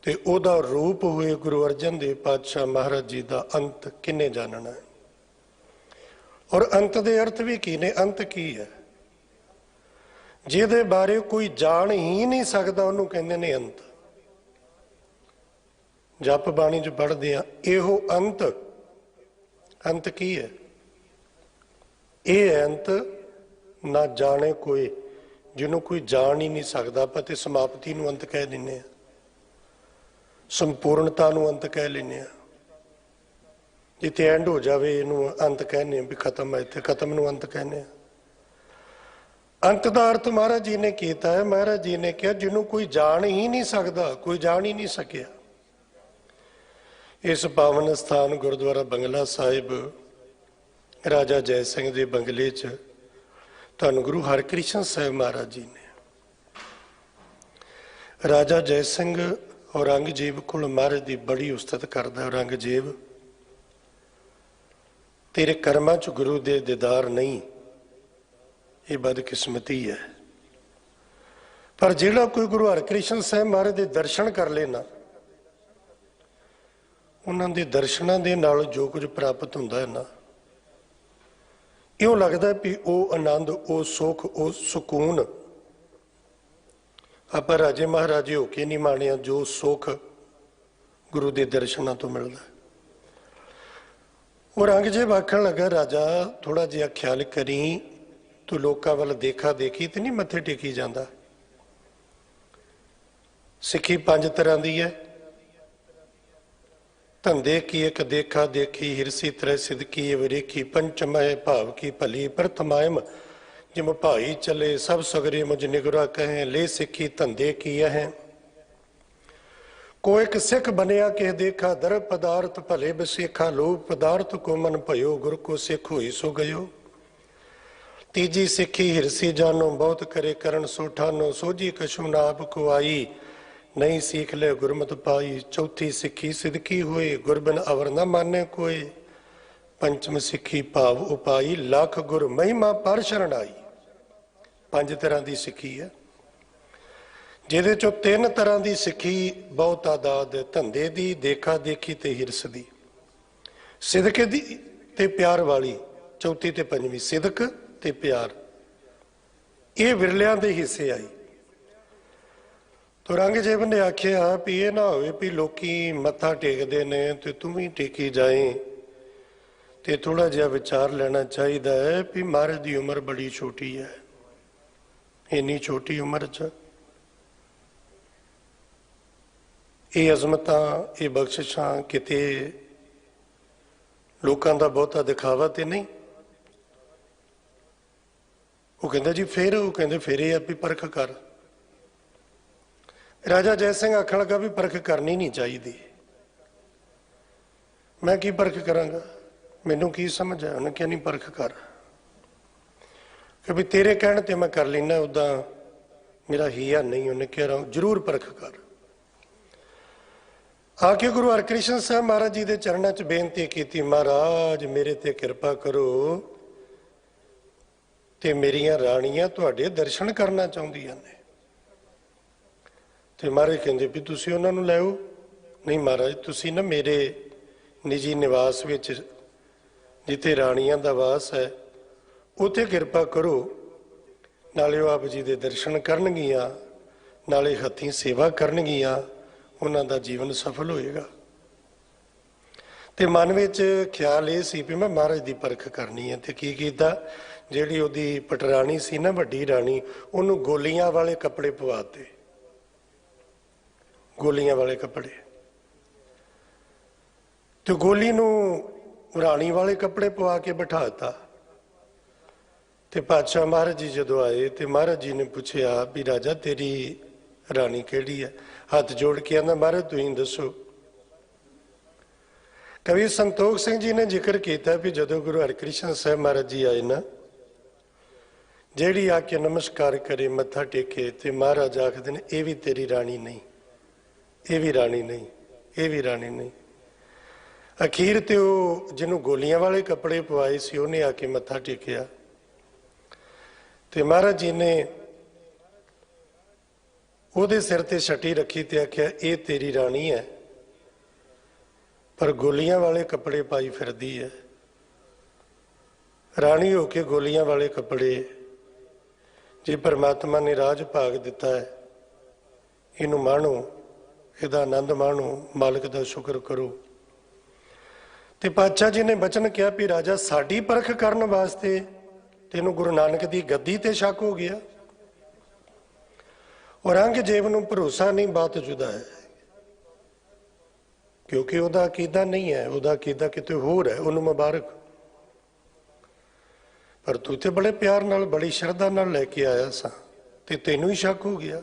ਤੇ ਉਹਦਾ ਰੂਪ ਹੋਏ ਗੁਰੂ ਅਰਜਨ ਦੇਵ ਪਾਤਸ਼ਾਹ ਮਹਾਰਾਜ ਜੀ ਦਾ ਅੰਤ ਕਿਹਨੇ ਜਾਣਨਾ ਹੈ? ਔਰ ਅੰਤ ਦੇ ਅਰਥ ਵੀ ਕੀ ਨੇ? ਅੰਤ ਕੀ ਹੈ? ਜਿਹਦੇ ਬਾਰੇ ਕੋਈ ਜਾਣ ਹੀ ਨਹੀਂ ਸਕਦਾ ਉਹਨੂੰ ਕਹਿੰਦੇ ਨੇ ਅੰਤ। ਜਪ ਬਾਣੀ 'ਚ ਪੜ੍ਹਦੇ ਆ, ਇਹੋ ਅੰਤ। ਅੰਤ ਕੀ ਹੈ? ਇਹ ਅੰਤ ਨਾ ਜਾਣੇ ਕੋਈ, ਜਿਹਨੂੰ ਕੋਈ ਜਾਣ ਹੀ ਨਹੀਂ ਸਕਦਾ। ਆਪਾਂ ਤੇ ਸਮਾਪਤੀ ਨੂੰ ਅੰਤ ਕਹਿ ਦਿੰਦੇ ਆ, ਸੰਪੂਰਨਤਾ ਨੂੰ ਅੰਤ ਕਹਿ ਲੈਂਦੇ ਆ। ਜਿੱਥੇ ਐਂਡ ਹੋ ਜਾਵੇ ਇਹਨੂੰ ਅੰਤ ਕਹਿੰਦੇ ਆ, ਵੀ ਖਤਮ ਹੈ, ਇੱਥੇ ਖਤਮ ਨੂੰ ਅੰਤ ਕਹਿੰਦੇ ਆ। ਅੰਤ ਦਾ ਅਰਥ ਮਹਾਰਾਜ ਜੀ ਨੇ ਕੀਤਾ ਹੈ। ਮਹਾਰਾਜ ਜੀ ਨੇ ਕਿਹਾ ਜਿਹਨੂੰ ਕੋਈ ਜਾਣ ਹੀ ਨਹੀਂ ਸਕਦਾ, ਕੋਈ ਜਾਣ ਹੀ ਨਹੀਂ ਸਕਿਆ। ਇਸ ਪਾਵਨ ਸਥਾਨ ਗੁਰਦੁਆਰਾ ਬੰਗਲਾ ਸਾਹਿਬ, ਰਾਜਾ ਜੈ ਸਿੰਘ ਦੇ ਬੰਗਲੇ 'ਚ ਧੰਨ ਗੁਰੂ ਹਰਿਕ੍ਰਿਸ਼ਨ ਸਾਹਿਬ ਮਹਾਰਾਜ ਜੀ ਨੇ, ਰਾਜਾ ਜੈ ਸਿੰਘ ਔਰੰਗਜ਼ੇਬ ਕੋਲ ਮਹਾਰਾਜ ਦੀ ਬੜੀ ਉਸਤਤ ਕਰਦਾ। ਔਰੰਗਜ਼ੇਬ, ਤੇਰੇ ਕਰਮਾਂ 'ਚ ਗੁਰੂ ਦੇ ਦੀਦਾਰ ਨਹੀਂ, ਇਹ ਬਦਕਿਸਮਤੀ ਹੈ। ਪਰ ਜਿਹੜਾ ਕੋਈ ਗੁਰੂ ਹਰਿਕ੍ਰਿਸ਼ਨ ਸਾਹਿਬ ਮਹਾਰਾਜ ਦੇ ਦਰਸ਼ਨ ਕਰ ਲੈਣਾ, ਉਹਨਾਂ ਦੇ ਦਰਸ਼ਨਾਂ ਦੇ ਨਾਲ ਜੋ ਕੁਝ ਪ੍ਰਾਪਤ ਹੁੰਦਾ ਹੈ ਨਾ, ਇਉਂ ਲੱਗਦਾ ਵੀ ਉਹ ਆਨੰਦ, ਉਹ ਸੁੱਖ, ਉਹ ਸਕੂਨ ਆਪਾਂ ਰਾਜੇ ਮਹਾਰਾਜੇ ਹੋ ਕੇ ਨਹੀਂ ਮਾਣਿਆ ਜੋ ਸੁੱਖ ਗੁਰੂ ਦੇ ਦਰਸ਼ਨਾਂ ਤੋਂ ਮਿਲਦਾ। ਔਰੰਗਜ਼ੇਬ ਆਖਣ ਲੱਗਾ, ਰਾਜਾ ਥੋੜਾ ਜਿਹਾ ਖਿਆਲ ਕਰੀ, ਤੂੰ ਲੋਕਾਂ ਵੱਲ ਦੇਖਾ ਦੇਖੀ ਤੇ ਨਹੀਂ ਮੱਥੇ ਟੇਕੀ ਜਾਂਦਾ। ਸਿੱਖੀ 5 ਤਰ੍ਹਾਂ ਦੀ ਹੈ। ਧੰਦੇ ਕੀ ਇੱਕ ਦੇਖਾ ਦੇਖੀ, ਹਿਰਸੀ ਤਰੈ ਸਿਦਕੀ ਵਰੇਖੀ, ਪੰਚਮੈ ਭਾਵ ਕੀ ਭਲੀ ਪ੍ਰਥਮਾਇਮ, ਜਿਮ ਭਾਈ ਚਲੇ ਸਭ ਸਗਰੇ ਮੁਝ ਨਿਗਰਾ ਕਹੇ, ਲੈ ਸਿੱਖੀ ਧੰਦੇ ਕੀ ਹੈ। ਕੋਈ ਇੱਕ ਸਿੱਖ ਬਣਿਆ ਕਿਹ ਦੇਖਾ, ਦਰ ਪਦਾਰਥ ਭਲੇ ਬਸੇਖਾ, ਲੋਭ ਪਦਾਰਥ ਕੋ ਮਨ ਭਇਓ, ਗੁਰ ਕੋ ਸਿੱਖ ਹੋਈ ਸੋ ਗਇਓ। ਤੀਜੀ ਸਿੱਖੀ ਹਿਰਸੀ ਜਾਨੋ, ਬਹੁਤ ਕਰੇ ਕਰਨ ਸੋ ਠਾਨੋ, ਸੋਝੀ ਕਛੂ ਨਾ ਆਪ ਕੋ ਆਈ, ਨਹੀਂ ਸੀਖ ਲੈ ਗੁਰਮਤਿ ਪਾਈ। ਚੌਥੀ ਸਿੱਖੀ ਸਿਦਕੀ ਹੋਏ, ਗੁਰਬਿਨ ਅਵਰ ਨਾ ਮਾਨੇ ਕੋਏ। ਪੰਚਮ ਸਿੱਖੀ ਭਾਵ ਉਪਾਈ, ਲੱਖ ਗੁਰ ਮਹਿਮਾ ਪਰ ਸ਼ਰਨ ਆਈ। 5 ਤਰ੍ਹਾਂ ਦੀ ਸਿੱਖੀ ਹੈ, ਜਿਹਦੇ ਚੋਂ 3 ਤਰ੍ਹਾਂ ਦੀ ਸਿੱਖੀ ਬਹੁਤ ਤਾਦਾਦ ਹੈ, ਧੰਦੇ ਦੀ, ਦੇਖਾ ਦੇਖੀ ਤੇ ਹਿਰਸ ਦੀ। ਸਿਦਕ ਦੀ ਤੇ ਪਿਆਰ ਵਾਲੀ, ਚੌਥੀ ਤੇ ਪੰਜਵੀਂ, ਸਿਦਕ ਤੇ ਪਿਆਰ, ਇਹ ਵਿਰਲਿਆਂ ਦੇ ਹਿੱਸੇ ਆਈ। ਔਰੰਗਜ਼ੇਬ ਨੇ ਆਖਿਆ ਵੀ ਇਹ ਨਾ ਹੋਵੇ ਵੀ ਲੋਕੀ ਮੱਥਾ ਟੇਕਦੇ ਨੇ ਤੇ ਤੂੰ ਵੀ ਟੇਕੀ ਜਾਏ, ਤੇ ਥੋੜਾ ਜਿਹਾ ਵਿਚਾਰ ਲੈਣਾ ਚਾਹੀਦਾ ਹੈ ਵੀ ਮਹਾਰਾਜ ਦੀ ਉਮਰ ਬੜੀ ਛੋਟੀ ਹੈ। ਇੰਨੀ ਛੋਟੀ ਉਮਰ 'ਚ ਇਹ ਅਜ਼ਮਤਾਂ, ਇਹ ਬਖਸ਼ਿਸ਼ਾਂ ਕਿਤੇ ਲੋਕਾਂ ਦਾ ਬਹੁਤਾ ਦਿਖਾਵਾ ਤੇ ਨਹੀਂ। ਉਹ ਕਹਿੰਦਾ ਜੀ ਫਿਰ, ਉਹ ਕਹਿੰਦੇ ਫਿਰ ਇਹ ਆ ਵੀ ਪਰਖ ਕਰ। ਰਾਜਾ ਜੈ ਸਿੰਘ ਆਖਣ ਲੱਗਾ ਵੀ ਪਰਖ ਕਰਨੀ ਨਹੀਂ ਚਾਹੀਦੀ। ਮੈਂ ਕੀ ਪਰਖ ਕਰਾਂਗਾ, ਮੈਨੂੰ ਕੀ ਸਮਝ ਹੈ? ਉਹਨੇ ਕਿਹਾ ਨਹੀਂ ਪਰਖ ਕਰ, ਕਿ ਵੀ ਤੇਰੇ ਕਹਿਣ ਤੇ ਮੈਂ ਕਰ ਲੈਣਾ, ਉੱਦਾਂ ਮੇਰਾ ਹੀਆ ਨਹੀਂ। ਉਹਨੇ ਕਿਹਾ ਜ਼ਰੂਰ ਪਰਖ ਕਰ। ਆ ਕੇ ਗੁਰੂ ਹਰਿਕ੍ਰਿਸ਼ਨ ਸਾਹਿਬ ਮਹਾਰਾਜ ਜੀ ਦੇ ਚਰਨਾਂ 'ਚ ਬੇਨਤੀ ਕੀਤੀ, ਮਹਾਰਾਜ ਮੇਰੇ ਤੇ ਕਿਰਪਾ ਕਰੋ, ਤੇ ਮੇਰੀਆਂ ਰਾਣੀਆਂ ਤੁਹਾਡੇ ਦਰਸ਼ਨ ਕਰਨਾ ਚਾਹੁੰਦੀਆਂ ਨੇ। ਤੇ ਮਹਾਰਾਜ ਕਹਿੰਦੇ ਵੀ ਤੁਸੀਂ ਉਹਨਾਂ ਨੂੰ ਲੈ ਆਓ। ਨਹੀਂ ਮਹਾਰਾਜ, ਤੁਸੀਂ ਨਾ ਮੇਰੇ ਨਿੱਜੀ ਨਿਵਾਸ ਵਿੱਚ, ਜਿੱਥੇ ਰਾਣੀਆਂ ਦਾ ਵਾਸ ਹੈ, ਉੱਥੇ ਕਿਰਪਾ ਕਰੋ, ਨਾਲੇ ਉਹ ਆਪ ਜੀ ਦੇ ਦਰਸ਼ਨ ਕਰਨਗੀਆਂ, ਨਾਲੇ ਹੱਥੀਂ ਸੇਵਾ ਕਰਨਗੀਆਂ, ਉਹਨਾਂ ਦਾ ਜੀਵਨ ਸਫਲ ਹੋਏਗਾ। ਤੇ ਮਨ ਵਿੱਚ ਖਿਆਲ ਇਹ ਸੀ ਵੀ ਮੈਂ ਮਹਾਰਾਜ ਦੀ ਪਰਖ ਕਰਨੀ ਹੈ। ਤੇ ਕੀ ਕੀਤਾ, ਜਿਹੜੀ ਉਹਦੀ ਪਟਰਾਣੀ ਸੀ ਨਾ, ਵੱਡੀ ਰਾਣੀ, ਉਹਨੂੰ ਗੋਲੀਆਂ ਵਾਲੇ ਕੱਪੜੇ ਪਵਾਤੇ, ਗੋਲੀਆਂ ਵਾਲੇ ਕੱਪੜੇ। ਤੇ ਗੋਲੀ ਨੂੰ ਰਾਣੀ ਵਾਲੇ ਕੱਪੜੇ ਪਵਾ ਕੇ ਬਿਠਾਤਾ। ਤੇ ਪਾਤਸ਼ਾਹ ਮਹਾਰਾਜ ਜੀ ਜਦੋਂ ਆਏ ਤੇ ਮਹਾਰਾਜ ਜੀ ਨੇ ਪੁੱਛਿਆ ਵੀ ਰਾਜਾ ਤੇਰੀ ਰਾਣੀ ਕਿਹੜੀ ਹੈ? ਹੱਥ ਜੋੜ ਕੇ ਆਂਦਾ, ਮਹਾਰਾਜ ਤੁਸੀਂ ਦੱਸੋ। ਕਵੀ ਸੰਤੋਖ ਸਿੰਘ ਜੀ ਨੇ ਜ਼ਿਕਰ ਕੀਤਾ ਵੀ ਜਦੋਂ ਗੁਰੂ ਹਰਿਕ੍ਰਿਸ਼ਨ ਸਾਹਿਬ ਮਹਾਰਾਜ ਜੀ ਆਏ ਨਾ, ਜਿਹੜੀ ਆ ਕੇ ਨਮਸਕਾਰ ਕਰੇ, ਮੱਥਾ ਟੇਕੇ, ਤੇ ਮਹਾਰਾਜ ਆਖਦੇ ਨੇ ਇਹ ਵੀ ਤੇਰੀ ਰਾਣੀ ਨਹੀਂ, ਇਹ ਵੀ ਰਾਣੀ ਨਹੀਂ, ਇਹ ਵੀ ਰਾਣੀ ਨਹੀਂ। ਅਖੀਰ ਤੇ ਉਹ ਜਿਹਨੂੰ ਗੋਲੀਆਂ ਵਾਲੇ ਕੱਪੜੇ ਪਵਾਏ ਸੀ ਉਹਨੇ ਆ ਕੇ ਮੱਥਾ ਟੇਕਿਆ ਤੇ ਮਹਾਰਾਜ ਜੀ ਨੇ ਉਹਦੇ ਸਿਰ ਤੇ ਛਟੀ ਰੱਖੀ ਤੇ ਆਖਿਆ ਇਹ ਤੇਰੀ ਰਾਣੀ ਹੈ, ਪਰ ਗੋਲੀਆਂ ਵਾਲੇ ਕੱਪੜੇ ਪਾਈ ਫਿਰਦੀ ਹੈ। ਰਾਣੀ ਹੋ ਕੇ ਗੋਲੀਆਂ ਵਾਲੇ ਕੱਪੜੇ, ਜੇ ਪਰਮਾਤਮਾ ਨੇ ਰਾਜ ਭਾਗ ਦਿੱਤਾ ਹੈ, ਇਹਨੂੰ ਮਾਣੋ, ਇਹਦਾ ਆਨੰਦ ਮਾਣੋ, ਮਾਲਕ ਦਾ ਸ਼ੁਕਰ ਕਰੋ। ਤੇ ਪਾਤਸ਼ਾਹ ਜੀ ਨੇ ਬਚਨ ਕਿਹਾ ਵੀ ਰਾਜਾ ਸਾਡੀ ਪਰਖ ਕਰਨ ਵਾਸਤੇ ਤੈਨੂੰ ਗੁਰੂ ਨਾਨਕ ਦੀ ਗੱਦੀ ਤੇ ਸ਼ੱਕ ਹੋ ਗਿਆ। ਔਰੰਗਜ਼ੇਬ ਨੂੰ ਭਰੋਸਾ ਨਹੀਂ, ਬਾਤ ਜੁਦਾ ਹੈ, ਕਿਉਂਕਿ ਉਹਦਾ ਅਕੀਦਾ ਨਹੀਂ ਹੈ, ਉਹਦਾ ਅਕੀਦਾ ਕਿਤੇ ਹੋਰ ਹੈ, ਉਹਨੂੰ ਮੁਬਾਰਕ। ਪਰ ਤੂੰ ਤੇ ਬੜੇ ਪਿਆਰ ਨਾਲ, ਬੜੀ ਸ਼ਰਧਾ ਨਾਲ ਲੈ ਕੇ ਆਇਆ ਸਾਂ ਤੇ ਤੈਨੂੰ ਹੀ ਸ਼ੱਕ ਹੋ ਗਿਆ।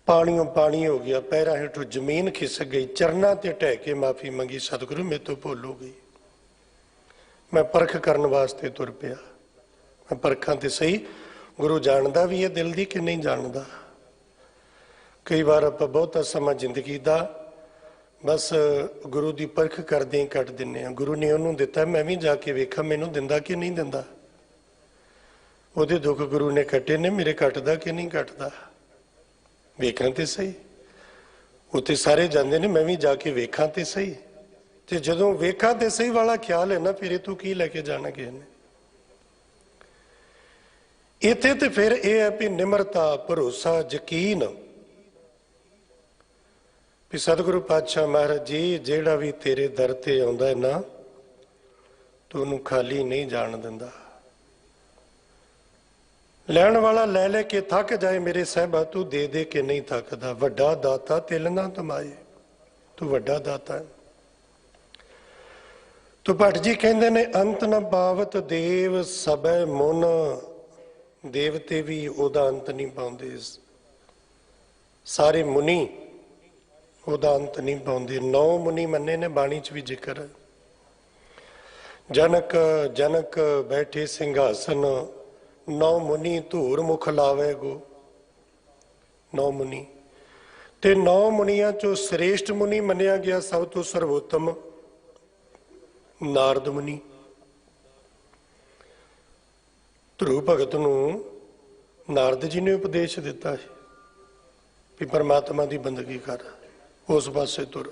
ਪਾਣੀਓਂ ਪਾਣੀ ਹੋ ਗਿਆ, ਪੈਰਾਂ ਹੇਠੋਂ ਜ਼ਮੀਨ ਖਿਸਕ ਗਈ, ਚਰਨਾਂ ਤੇ ਢਹਿ ਕੇ ਮਾਫੀ ਮੰਗੀ, ਸਤਿਗੁਰੂ ਮੇਰੇ ਤੋਂ ਭੁੱਲ ਹੋ ਗਈ, ਮੈਂ ਪਰਖ ਕਰਨ ਵਾਸਤੇ ਤੁਰ ਪਿਆ। ਮੈਂ ਪਰਖਾਂ ਤੇ ਸਹੀ, ਗੁਰੂ ਜਾਣਦਾ ਵੀ ਹੈ ਦਿਲ ਦੀ ਕਿ ਨਹੀਂ ਜਾਣਦਾ। ਕਈ ਵਾਰ ਆਪਾਂ ਬਹੁਤਾ ਸਮਾਂ ਜ਼ਿੰਦਗੀ ਦਾ ਬਸ ਗੁਰੂ ਦੀ ਪਰਖ ਕਰਦੇ ਹੀ ਕੱਟ ਦਿੰਦੇ ਹਾਂ। ਗੁਰੂ ਨੇ ਉਹਨੂੰ ਦਿੱਤਾ, ਮੈਂ ਵੀ ਜਾ ਕੇ ਵੇਖਾਂ ਮੈਨੂੰ ਦਿੰਦਾ ਕਿ ਨਹੀਂ ਦਿੰਦਾ। ਉਹਦੇ ਦੁੱਖ ਗੁਰੂ ਨੇ ਕੱਟੇ ਨੇ, ਮੇਰੇ ਕੱਟਦਾ ਕਿ ਨਹੀਂ ਕੱਟਦਾ, ਵੇਖਾਂ ਤੇ ਸਹੀ। ਉੱਥੇ ਸਾਰੇ ਜਾਂਦੇ ਨੇ, ਮੈਂ ਵੀ ਜਾ ਕੇ ਵੇਖਾਂ ਤੇ ਸਹੀ। ਤੇ ਜਦੋਂ ਵੇਖਾਂ ਤੇ ਸਹੀ ਵਾਲਾ ਖਿਆਲ ਹੈ ਨਾ, ਫਿਰ ਇਹ ਤੂੰ ਕੀ ਲੈ ਕੇ ਜਾਣਾ ਕਿਸੇ ਨੇ। ਇੱਥੇ ਤੇ ਫਿਰ ਇਹ ਹੈ ਵੀ ਨਿਮਰਤਾ, ਭਰੋਸਾ, ਯਕੀਨ ਵੀ ਸਤਿਗੁਰੂ ਪਾਤਸ਼ਾਹ ਮਹਾਰਾਜ ਜੀ ਜਿਹੜਾ ਵੀ ਤੇਰੇ ਦਰ ਤੇ ਆਉਂਦਾ ਹੈ ਨਾ, ਤੂੰ ਉਹਨੂੰ ਖਾਲੀ ਨਹੀਂ ਜਾਣ ਦਿੰਦਾ। ਲੈਣ ਵਾਲਾ ਲੈ ਲੈ ਕੇ ਥੱਕ ਜਾਏ, ਮੇਰੇ ਸਾਹਿਬਾ ਤੂੰ ਦੇ ਦੇ ਕੇ ਨਹੀਂ ਥੱਕਦਾ। ਵੱਡਾ ਦਾਤਾ ਤਿਲ ਨਾ ਤਮਾਏ, ਤੂੰ ਵੱਡਾ ਦਾਤਾ ਹੈ। ਤੋ ਭੱਟ ਜੀ ਕਹਿੰਦੇ ਨੇ ਅੰਤ ਨਾ ਪਾਵਤ ਦੇਵ ਸਭੈ ਮੁਨ, ਦੇਵਤੇ ਵੀ ਉਹਦਾ ਅੰਤ ਨਹੀਂ ਪਾਉਂਦੇ, ਸਾਰੇ ਮੁਨੀ ਉਹਦਾ ਅੰਤ ਨਹੀਂ ਪਾਉਂਦੇ। 9 ਮੁਨੀ ਮੰਨੇ ਨੇ, ਬਾਣੀ 'ਚ ਵੀ ਜ਼ਿਕਰ ਹੈ। ਜਨਕ ਜਨਕ ਬੈਠੇ ਸਿੰਘਾਸਨ, 9 ਮੁਨੀ ਧੂਰ ਮੁਖ ਲਾਵੇ ਗੋ। 9 ਮੁਨੀ ਤੇ 9 ਮੁਨੀਆਂ ਚੋਂ ਸ੍ਰੇਸ਼ਟ ਮੁਨੀ ਮੰਨਿਆ ਗਿਆ, ਸਭ ਤੋਂ ਸਰਵੋਤਮ ਨਾਰਦ ਮੁਨੀ। ਧਰੂ ਭਗਤ ਨੂੰ ਨਾਰਦ ਜੀ ਨੇ ਉਪਦੇਸ਼ ਦਿੱਤਾ ਸੀ ਵੀ ਪਰਮਾਤਮਾ ਦੀ ਬੰਦਗੀ ਕਰ, ਉਸ ਪਾਸੇ ਤੁਰ।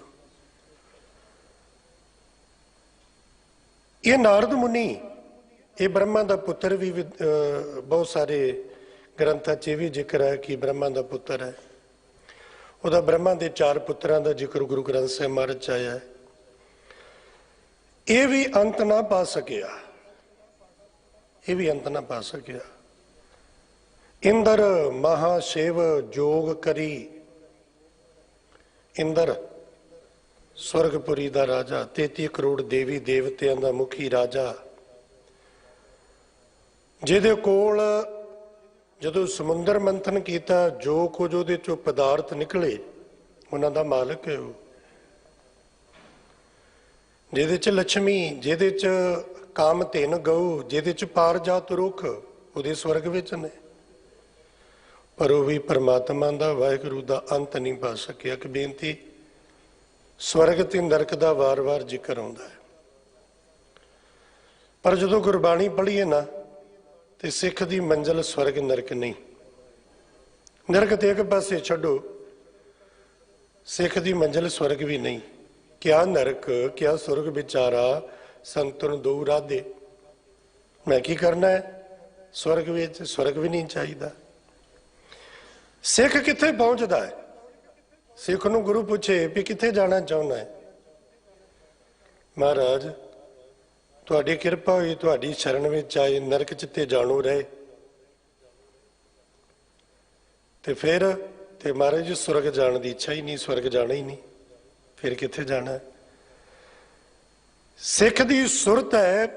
ਇਹ ਨਾਰਦ ਮੁਨੀ, ਇਹ ਬ੍ਰਹਮਾ ਦਾ ਪੁੱਤਰ ਵੀ ਬਹੁਤ ਸਾਰੇ ਗ੍ਰੰਥਾਂ 'ਚ ਇਹ ਵੀ ਜ਼ਿਕਰ ਹੈ ਕਿ ਬ੍ਰਹਮਾ ਦਾ ਪੁੱਤਰ ਹੈ। ਉਹਦਾ ਬ੍ਰਹਮਾ ਦੇ 4 ਪੁੱਤਰਾਂ ਦਾ ਜ਼ਿਕਰ ਗੁਰੂ ਗ੍ਰੰਥ ਸਾਹਿਬ ਮਹਾਰਾਜ 'ਚ ਆਇਆ ਹੈ। ਇਹ ਵੀ ਅੰਤ ਨਾ ਪਾ ਸਕਿਆ, ਇਹ ਵੀ ਅੰਤ ਨਾ ਪਾ ਸਕਿਆ। ਇੰਦਰ ਮਹਾਸ਼ਿਵ ਜੋਗ ਕਰੀ, ਇੰਦਰ ਸਵਰਗਪੁਰੀ ਦਾ ਰਾਜਾ, 33 ਕਰੋੜ ਦੇਵੀ ਦੇਵਤਿਆਂ ਦਾ ਮੁਖੀ ਰਾਜਾ, ਜਿਹਦੇ ਕੋਲ ਜਦੋਂ ਸਮੁੰਦਰ ਮੰਥਨ ਕੀਤਾ, ਜੋ ਕੁਝ ਉਹਦੇ ਚੋਂ ਪਦਾਰਥ ਨਿਕਲੇ ਉਹਨਾਂ ਦਾ ਮਾਲਕ ਹੈ ਉਹ। ਜਿਹਦੇ 'ਚ ਲక్ష్ਮੀ, ਜਿਹਦੇ 'ਚ ਕਾਮਧੇਨ ਗਊ, ਜਿਹਦੇ 'ਚ ਪਾਰਜਾਤ ਰੁੱਖ, ਉਹਦੇ ਸਵਰਗ ਵਿੱਚ ਨੇ। ਪਰ ਉਹ ਵੀ ਪਰਮਾਤਮਾ ਦਾ, ਵਾਹਿਗੁਰੂ ਦਾ ਅੰਤ ਨਹੀਂ ਪਾ ਸਕਿਆ। ਕਿ ਬੇਨਤੀ, ਸਵਰਗ ਤੇ ਨਰਕ ਦਾ ਵਾਰ-ਵਾਰ ਜ਼ਿਕਰ ਆਉਂਦਾ ਹੈ, ਪਰ ਜਦੋਂ ਗੁਰਬਾਣੀ ਪੜ੍ਹੀਏ ਨਾ ਤੇ ਸਿੱਖ ਦੀ ਮੰਜ਼ਿਲ ਸਵਰਗ ਨਰਕ ਨਹੀਂ। ਨਰਕ ਤੇ ਇੱਕ ਪਾਸੇ ਛੱਡੋ, ਸਿੱਖ ਦੀ ਮੰਜ਼ਿਲ ਸਵਰਗ ਵੀ ਨਹੀਂ। ਕਿਆ ਨਰਕ ਕਿਆ ਸਵਰਗ ਵਿਚਾਰਾ, ਸੰਤਨ ਦੋ ਰਾਧੇ। ਮੈਂ ਕੀ ਕਰਨਾ ਹੈ? स्वर्ग ਵਿੱਚ स्वर्ग भी नहीं चाहिए। सिख कित्थे पहुंचता है? सिख नूं गुरु पूछे भी कित्थे जाना चाहुंदा है? महाराज तुहाडी किरपा हुई, तुहाडी शरण विच आए, नरक च ते जाणू रहे। ते फिर ते महाराज जी स्वर्ग जाने की इच्छा ही नहीं, स्वर्ग जाना ही नहीं, फिर कित्थे जाना है? सिख दी सुरत है,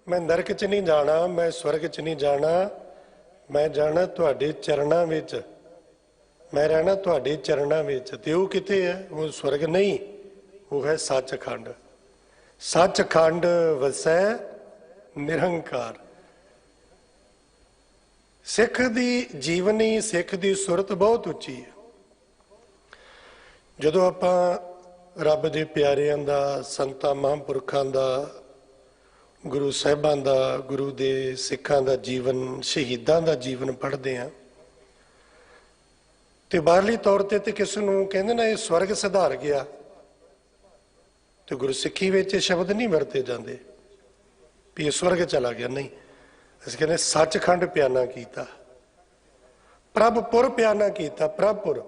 मैं नरक च नहीं जाना, मैं स्वर्ग च नहीं जाना, मैं जाना तुहाडे चरणां विच, मैं रहना तुहाडे चरणां विच। ते वो कित्थे है? वो स्वर्ग नहीं, वो है सचखंड। सचखंड वसै निरंकार। सिख दी जीवनी, सिख दी सुरत बहुत उच्ची है। जदों आपां रब दे प्यारिਆਂ ਦਾ, संतां महापुरखां ਦਾ, गुरु साहिबां ਦਾ, गुरु दे सिखां ਦਾ जीवन, शहीदां ਦਾ जीवन पढ़दे हां ते बाहरली तौर ते किस नूं कहंदे ना ये स्वर्ग सुधार गया, तो गुरसिੱਖੀ ਵਿੱਚ शब्द नहीं वरते जाते भी ये स्वर्ग चला गया, नहीं। ਅਸੀਂ ਕਹਿੰਦੇ सचखंड प्याना कीता, प्रभपुर प्याना कीता, प्रभपुर।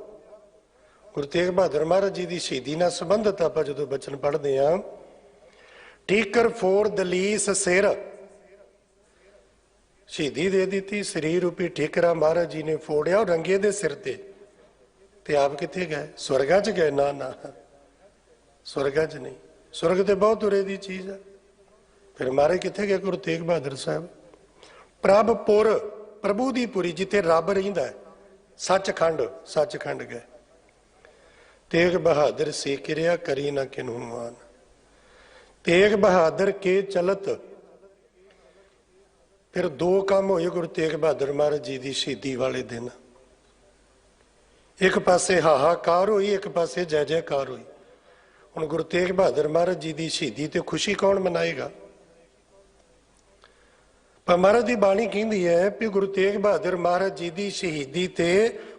गुरु तेग बहादुर महाराज जी की शहीदी नाल संबंधित आप जो बचन पढ़ते हैं, ठीकर फोर दलीस सिर, शहीदी दे दी थी, शरीर रूपी ठीकरा महाराज जी ने फोड़िया और रंगे दे सिर ते आप कित्थे गए? स्वर्गा च गए? ना ना, स्वर्गा च नहीं, स्वर्ग तो बहुत उरे दी चीज़ है। फिर महाराज कित्थे गए गुरु तेग बहादुर साहब? प्रभपुर, प्रभु दी पुरी, जिथे रब रहिंदा है, सचखंड, सचखंड गए। तेग बहादुर से किरिया करी ना किन्हू मान, तेग बहादुर के चलत। फिर दो काम होए गुरु तेग बहादुर महाराज जी की शहीदी वाले दिन। एक पासे हाहाकार हुई, एक पासे जय जयकार हुई। हुण गुरु तेग बहादुर महाराज जी की शहीदी ते खुशी कौन मनाएगा? पर महाराज की बाणी कहती है भी गुरु तेग बहादुर महाराज जी की शहीदी ते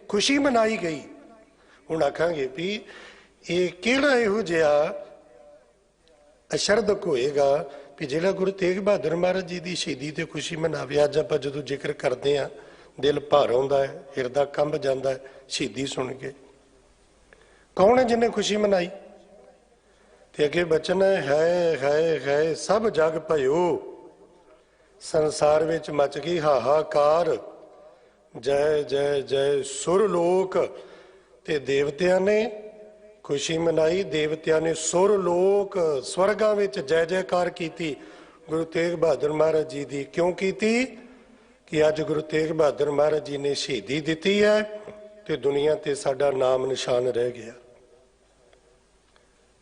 खुशी मनाई गई। हुण आखांगे भी ये किहड़ा इहो जिहा अशरदक होएगा भी जिहड़ा गुरु तेग बहादुर महाराज जी की शहीदी ते खुशी मनावे। अज आपां जदों जिक्र करते हैं दिल भर आउंदा है, हिरदा कंब जांदा है शहीदी सुन के। कौन है जिन्हें खुशी मनाई? ते अगे बचन है सब जग भयो, संसार विच मच गई हाहाकार, जय जय जय सुरलोक। ते देवतियां ने खुशी मनाई, देवतियां ने सुरलोक स्वर्गां विच जय जयकार कीती गुरु तेग बहादुर महाराज जी दी। क्यों कीती? कि अज गुरु तेग बहादुर महाराज जी ने शहीदी दिती है ते दुनिया ते साडा नाम निशान रह गया,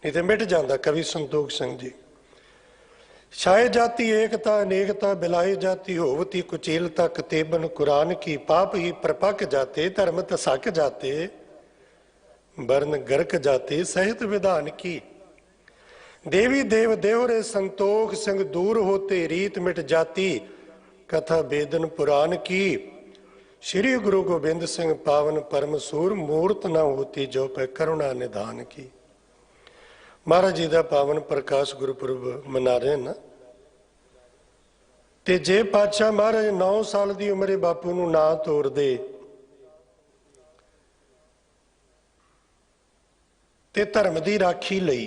नहीं तो मिट जाता। कवि संतोख सिंह जी, छाए जाती एकता अनेकता, बिलाए जाती होवती कुचेलता, कतेबन कुरान की पाप ही परपक जाते, धर्म तसक जाते, वर्ण गर्क जाते, सहित विधान की। देवी देव देवरे संतोख सिंह दूर होते, रीत मिट जाती, कथा बेदन पुराण की। श्री गुरु गोबिंद सिंह पावन परम सूर, मूर्त न होती जो पे करुणा निधान की। महाराज जी का पावन प्रकाश गुरुपुरब मना रहे ना। ते जे पातशाह महाराज 9 साल की उम्रे बापू नूं ना तोड़ दे ते धर्म की राखी लई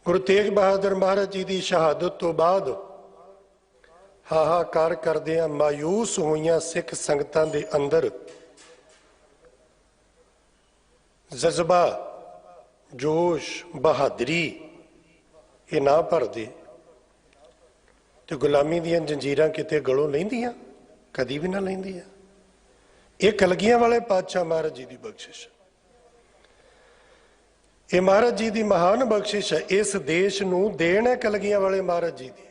गुरु तेग बहादुर महाराज जी की शहादत तो बाद हाहाकार करदियां मायूस होईयां सिख संगतां दे अंदर जज्बा, जोश, बहादरी ये ना भरदे तो गुलामी दीयां जंजीरां किते गलों लैंदियां? कदी भी ना लैंदियां। ये कलगियां वाले पातशाह महाराज जी की बख्शिश, ये महाराज जी की महान बख्शिश है। इस देश नूं देण है कलगियां वाले महाराज जी की।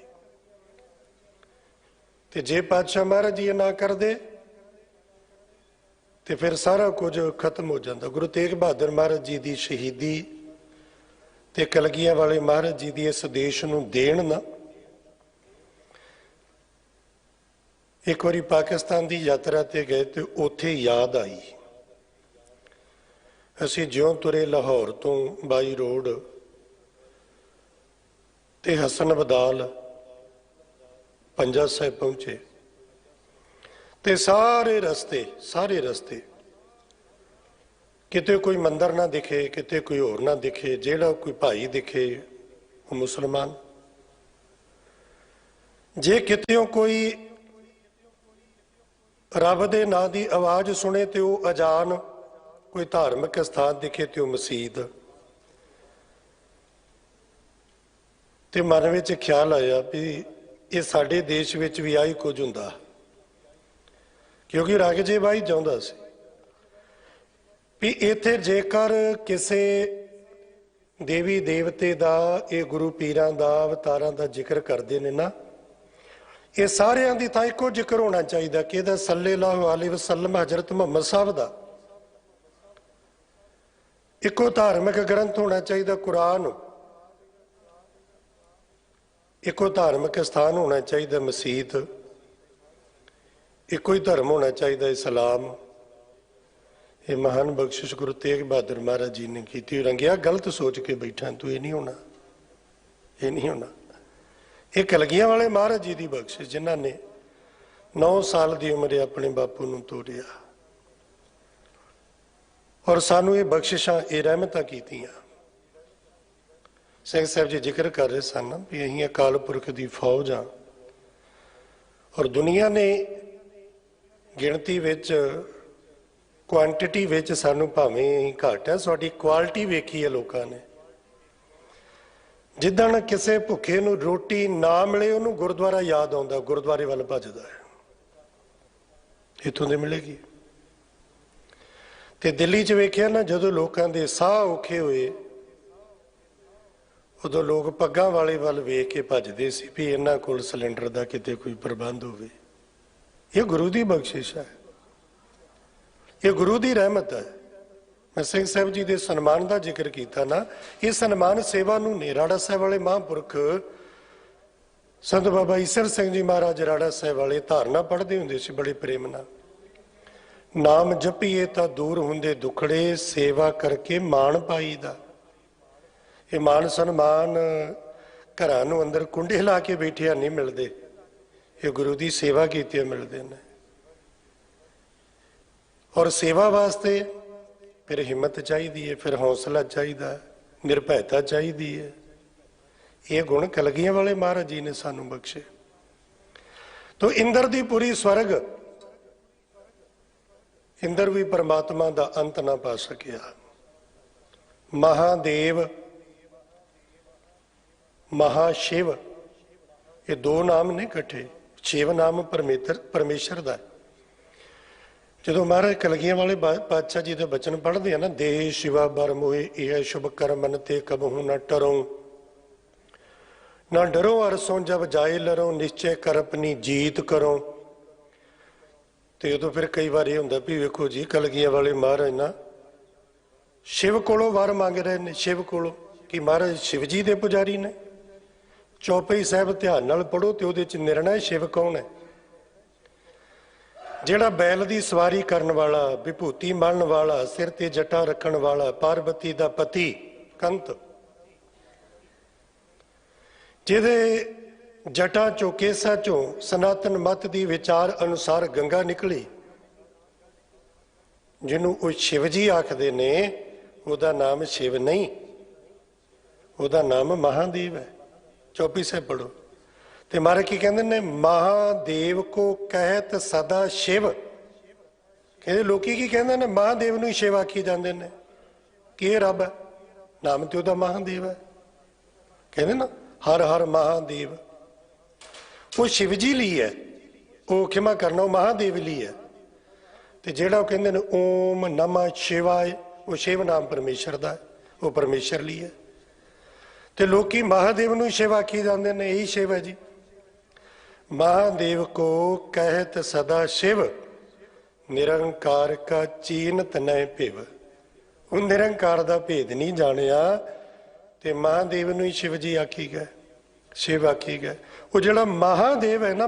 ते जे पातशाह महाराज जी ना करदे तो फिर सारा कुछ खत्म हो जाता। गुरु तेग बहादुर महाराज जी की शहीदी ते कलगियां वाले महाराज जी की इस देश नूं देण ना। एक बारी पाकिस्तान की यात्रा ते गए तो उत्थे याद आई, असीं ज्यों तुरे लाहौर तो बाई रोड ते हसन बदाल ਪੰਜਾ ਸਾਹਿਬ ਪਹੁੰਚੇ ਤੇ ਸਾਰੇ ਰਸਤੇ ਕਿਤੇ ਕੋਈ ਮੰਦਰ ਨਾ ਦਿਖੇ, ਕਿਤੇ ਕੋਈ ਹੋਰ ਨਾ ਦਿਖੇ, ਜਿਹੜਾ ਕੋਈ ਭਾਈ ਦਿਖੇ ਉਹ ਮੁਸਲਮਾਨ, ਜੇ ਕਿਤੇ ਕੋਈ ਰੱਬ ਦੇ ਨਾਂ ਦੀ ਆਵਾਜ਼ ਸੁਣੇ ਤੇ ਉਹ ਅਜ਼ਾਨ, ਕੋਈ ਧਾਰਮਿਕ ਸਥਾਨ ਦਿਖੇ ਤੇ ਉਹ ਮਸਜਿਦ। ਤੇ ਮਨ ਵਿੱਚ ਖਿਆਲ ਆਇਆ ਵੀ ਇਹ ਸਾਡੇ ਦੇਸ਼ ਵਿੱਚ ਵੀ ਆਹੀ ਕੁਝ ਹੁੰਦਾ, ਕਿਉਂਕਿ ਰਾਘਜੇ ਬਾਈ ਚਾਹੁੰਦਾ ਸੀ ਵੀ ਇੱਥੇ ਜੇਕਰ ਕਿਸੇ ਦੇਵੀ ਦੇਵਤੇ ਦਾ, ਇਹ ਗੁਰੂ ਪੀਰਾਂ ਦਾ, ਅਵਤਾਰਾਂ ਦਾ ਜ਼ਿਕਰ ਕਰਦੇ ਨੇ ਨਾ, ਇਹ ਸਾਰਿਆਂ ਦੀ ਤਾਂ ਇੱਕੋ ਜ਼ਿਕਰ ਹੋਣਾ ਚਾਹੀਦਾ ਕਿ ਇਹਦਾ ਸੱਲੱਲਾਹੁ ਅਲੈਹਿ ਵਸੱਲਮ ਹਜ਼ਰਤ ਮੁਹੰਮਦ ਸਾਹਿਬ ਦਾ ਇੱਕੋ ਧਾਰਮਿਕ ਗ੍ਰੰਥ ਹੋਣਾ ਚਾਹੀਦਾ, ਕੁਰਾਨ, ਇੱਕੋ ਧਾਰਮਿਕ ਸਥਾਨ ਹੋਣਾ ਚਾਹੀਦਾ, ਮਸੀਤ, ਇੱਕੋ ਹੀ ਧਰਮ ਹੋਣਾ ਚਾਹੀਦਾ, ਇਸਲਾਮ। ਇਹ ਮਹਾਨ ਬਖਸ਼ਿਸ਼ ਗੁਰੂ ਤੇਗ ਬਹਾਦਰ ਮਹਾਰਾਜ ਜੀ ਨੇ ਕੀਤੀ। ਰੰਗਿਆ ਗਲਤ ਸੋਚ ਕੇ ਬੈਠਾ ਤੂੰ, ਇਹ ਨਹੀਂ ਹੋਣਾ, ਇਹ ਨਹੀਂ ਹੋਣਾ। ਇਹ ਕਲਗੀਆਂ ਵਾਲੇ ਮਹਾਰਾਜ ਜੀ ਦੀ ਬਖਸ਼ਿਸ਼, ਜਿਨ੍ਹਾਂ ਨੇ 9 ਸਾਲ ਦੀ ਉਮਰੇ ਆਪਣੇ ਬਾਪੂ ਨੂੰ ਤੋਰਿਆ ਔਰ ਸਾਨੂੰ ਇਹ ਬਖਸ਼ਿਸ਼ਾਂ, ਇਹ ਰਹਿਮਤਾਂ ਕੀਤੀਆਂ। ਸਿੰਘ ਸਾਹਿਬ ਜੀ ਜ਼ਿਕਰ ਕਰ ਰਹੇ ਸਨ ਵੀ ਅਸੀਂ ਅਕਾਲ ਪੁਰਖ ਦੀ ਫੌਜ ਆ ਔਰ ਦੁਨੀਆ ਨੇ ਗਿਣਤੀ ਵਿੱਚ, ਕੁਆਂਟੀਟੀ ਵਿੱਚ ਸਾਨੂੰ ਭਾਵੇਂ ਘੱਟ ਹੈ, ਸਾਡੀ ਕੁਆਲਿਟੀ ਵੇਖੀ ਹੈ ਲੋਕਾਂ ਨੇ। ਜਿੱਦਣ ਕਿਸੇ ਭੁੱਖੇ ਨੂੰ ਰੋਟੀ ਨਾ ਮਿਲੇ ਉਹਨੂੰ ਗੁਰਦੁਆਰਾ ਯਾਦ ਆਉਂਦਾ, ਗੁਰਦੁਆਰੇ ਵੱਲ ਭੱਜਦਾ ਹੈ, ਇੱਥੋਂ ਦੇ ਮਿਲੇਗੀ। ਤੇ ਦਿੱਲੀ 'ਚ ਵੇਖਿਆ ਨਾ, ਜਦੋਂ ਲੋਕਾਂ ਦੇ ਸਾਹ ਔਖੇ ਹੋਏ ਉਦੋਂ ਲੋਕ ਪੱਗਾਂ ਵਾਲੇ ਵੱਲ ਵੇਖ ਕੇ ਭੱਜਦੇ ਸੀ ਵੀ ਇਹਨਾਂ ਕੋਲ ਸਿਲੰਡਰ ਦਾ ਕਿਤੇ ਕੋਈ ਪ੍ਰਬੰਧ ਹੋਵੇ। ਇਹ ਗੁਰੂ ਦੀ ਬਖਸ਼ਿਸ਼ ਹੈ, ਇਹ ਗੁਰੂ ਦੀ ਰਹਿਮਤ ਹੈ। ਮੈਂ ਸਿੰਘ ਸਾਹਿਬ ਜੀ ਦੇ ਸਨਮਾਨ ਦਾ ਜ਼ਿਕਰ ਕੀਤਾ ਨਾ, ਇਹ ਸਨਮਾਨ ਸੇਵਾ ਨੂੰ ਨੇ। ਰਾੜਾ ਸਾਹਿਬ ਵਾਲੇ ਮਹਾਂਪੁਰਖ ਸੰਤ ਬਾਬਾ ਈਸਰ ਸਿੰਘ ਜੀ ਮਹਾਰਾਜ ਰਾੜਾ ਸਾਹਿਬ ਵਾਲੇ ਧਾਰਨਾ ਪੜ੍ਹਦੇ ਹੁੰਦੇ ਸੀ ਬੜੇ ਪ੍ਰੇਮ ਨਾਲ, ਨਾਮ ਜਪੀਏ ਤਾਂ ਦੂਰ ਹੁੰਦੇ ਦੁਖੜੇ, ਸੇਵਾ ਕਰਕੇ ਮਾਣ ਪਾਈਦਾ। ਇਹ ਮਾਣ ਸਨਮਾਨ ਘਰਾਂ ਨੂੰ ਅੰਦਰ ਕੁੰਡੇ ਲਾ ਕੇ ਬੈਠਿਆ ਨਹੀਂ ਮਿਲਦੇ, ਇਹ ਗੁਰੂ ਦੀ ਸੇਵਾ ਕੀਤੇ ਮਿਲਦੇ ਨੇ। ਔਰ ਸੇਵਾ ਵਾਸਤੇ ਫਿਰ ਹਿੰਮਤ ਚਾਹੀਦੀ ਹੈ, ਫਿਰ ਹੌਸਲਾ ਚਾਹੀਦਾ, ਨਿਰਭੈਤਾ ਚਾਹੀਦੀ ਹੈ। ਇਹ ਗੁਣ ਕਲਗੀਆਂ ਵਾਲੇ ਮਹਾਰਾਜ ਜੀ ਨੇ ਸਾਨੂੰ ਬਖਸ਼ੇ। ਤੋ ਇੰਦਰ ਦੀ ਪੂਰੀ ਸਵਰਗ, ਇੰਦਰ ਵੀ ਪਰਮਾਤਮਾ ਦਾ ਅੰਤ ਨਾ ਪਾ ਸਕਿਆ। ਮਹਾਦੇਵ, ਮਹਾਸ਼ਿਵ, ਇਹ ਦੋ ਨਾਮ ਨੇ ਇਕੱਠੇ। ਸ਼ਿਵ ਨਾਮ ਪਰਮੇਸ਼ਰ ਦਾ। ਜਦੋਂ ਮਹਾਰਾਜ ਕਲਗੀਆਂ ਵਾਲੇ ਪਾਤਸ਼ਾਹ ਜੀ ਦੇ ਬਚਨ ਪੜ੍ਹਦੇ ਆ ਨਾ, ਦੇਹ ਸ਼ਿਵਾ ਬਰ ਮੋਏ ਇਹ ਸ਼ੁਭ ਕਰਮਨ ਤੇ ਕਬਹੂ ਨਾ ਟਰੋ, ਨਾ ਡਰੋ ਅਰਸੋਂ ਜਬ ਜਾਏ ਲਰੋ, ਨਿਸ਼ਚੈ ਕਰ ਆਪਣੀ ਜੀਤ ਕਰੋ। ਤੇ ਉਦੋਂ ਫਿਰ ਕਈ ਵਾਰ ਇਹ ਹੁੰਦਾ ਵੀ ਵੇਖੋ ਜੀ, ਕਲਗੀਆਂ ਵਾਲੇ ਮਹਾਰਾਜ ਨਾ ਸ਼ਿਵ ਕੋਲੋਂ ਵਰ ਮੰਗ ਰਹੇ ਨੇ। ਸ਼ਿਵ ਕੋਲੋਂ ਕਿ ਮਹਾਰਾਜ ਸ਼ਿਵ ਜੀ ਦੇ ਪੁਜਾਰੀ ਨੇ। ਚੌਪਈ ਸਾਹਿਬ ਧਿਆਨ ਨਾਲ ਪੜ੍ਹੋ ਤੇ ਉਹਦੇ ਚ ਨਿਰਣਾ ਸ਼ਿਵ ਕੌਣ ਹੈ। ਜਿਹੜਾ ਬੈਲ ਦੀ ਸਵਾਰੀ ਕਰਨ ਵਾਲਾ, ਵਿਭੂਤੀ ਮਲਣ ਵਾਲਾ, ਸਿਰ ਤੇ ਜਟਾ ਰੱਖਣ ਵਾਲਾ, ਪਾਰਵਤੀ ਦਾ ਪਤੀ ਕੰਤ, ਜਿਹਦੇ ਜਟਾ ਚੋਂ, ਕੇਸਾਂ ਚੋਂ ਸਨਾਤਨ ਮਤ ਦੀ ਵਿਚਾਰ ਅਨੁਸਾਰ ਗੰਗਾ ਨਿਕਲੀ, ਜਿਹਨੂੰ ਉਹ ਸ਼ਿਵ ਜੀ ਆਖਦੇ ਨੇ, ਉਹਦਾ ਨਾਮ ਸ਼ਿਵ ਨਹੀਂ, ਉਹਦਾ ਨਾਮ ਮਹਾਦੇਵ ਹੈ। ਚੌਪਈ ਸਾਹਿਬ ਪੜ੍ਹੋ ਤੇ ਮਹਾਰਾਜ ਕੀ ਕਹਿੰਦੇ ਨੇ, ਮਹਾਦੇਵ ਕੋ ਕਹਿਤ ਸਦਾ ਸ਼ਿਵ। ਕਹਿੰਦੇ ਲੋਕੀ ਕੀ ਕਹਿੰਦੇ ਨੇ, ਮਹਾਦੇਵ ਨੂੰ ਹੀ ਸ਼ਿਵ ਆਖੀ ਜਾਂਦੇ ਨੇ ਕਿ ਇਹ ਰੱਬ ਹੈ, ਨਾਮ ਤੇ ਉਹਦਾ ਮਹਾਦੇਵ ਹੈ। ਕਹਿੰਦੇ ਨਾ ਹਰ ਹਰ ਮਹਾਦੇਵ, ਉਹ ਸ਼ਿਵ ਜੀ ਲਈ ਹੈ, ਉਹ ਖਿਮਾ ਕਰਨਾ ਉਹ ਮਹਾਦੇਵ ਲਈ ਹੈ। ਤੇ ਜਿਹੜਾ ਉਹ ਕਹਿੰਦੇ ਨੇ ਓਮ ਨਮः ਸ਼ਿਵਾਏ, ਉਹ ਸ਼ਿਵ ਨਾਮ ਪਰਮੇਸ਼ਰ ਦਾ, ਉਹ ਪਰਮੇਸ਼ਰ ਲਈ ਹੈ। ਤੇ ਲੋਕੀ ਮਹਾਦੇਵ ਨੂੰ ਸ਼ਿਵ ਆਖੀ ਜਾਂਦੇ ਨੇ, ਇਹੀ ਸ਼ਿਵ ਹੈ ਜੀ। महादेव को कहत सदा शिव, निरंकार का चीनत न पिव। ਉਹ ਨਿਰੰਕਾਰ ਦਾ ਭੇਦ ਨਹੀਂ ਜਾਣਿਆ ਤੇ ਮਹਾਦੇਵ ਨੂੰ ਹੀ ਸ਼ਿਵ ਜੀ ਆਖੀ ਗਏ, ਸ਼ਿਵ ਆਖੀ ਗਏ। ਉਹ ਜਿਹੜਾ ਮਹਾਦੇਵ ਹੈ ਨਾ,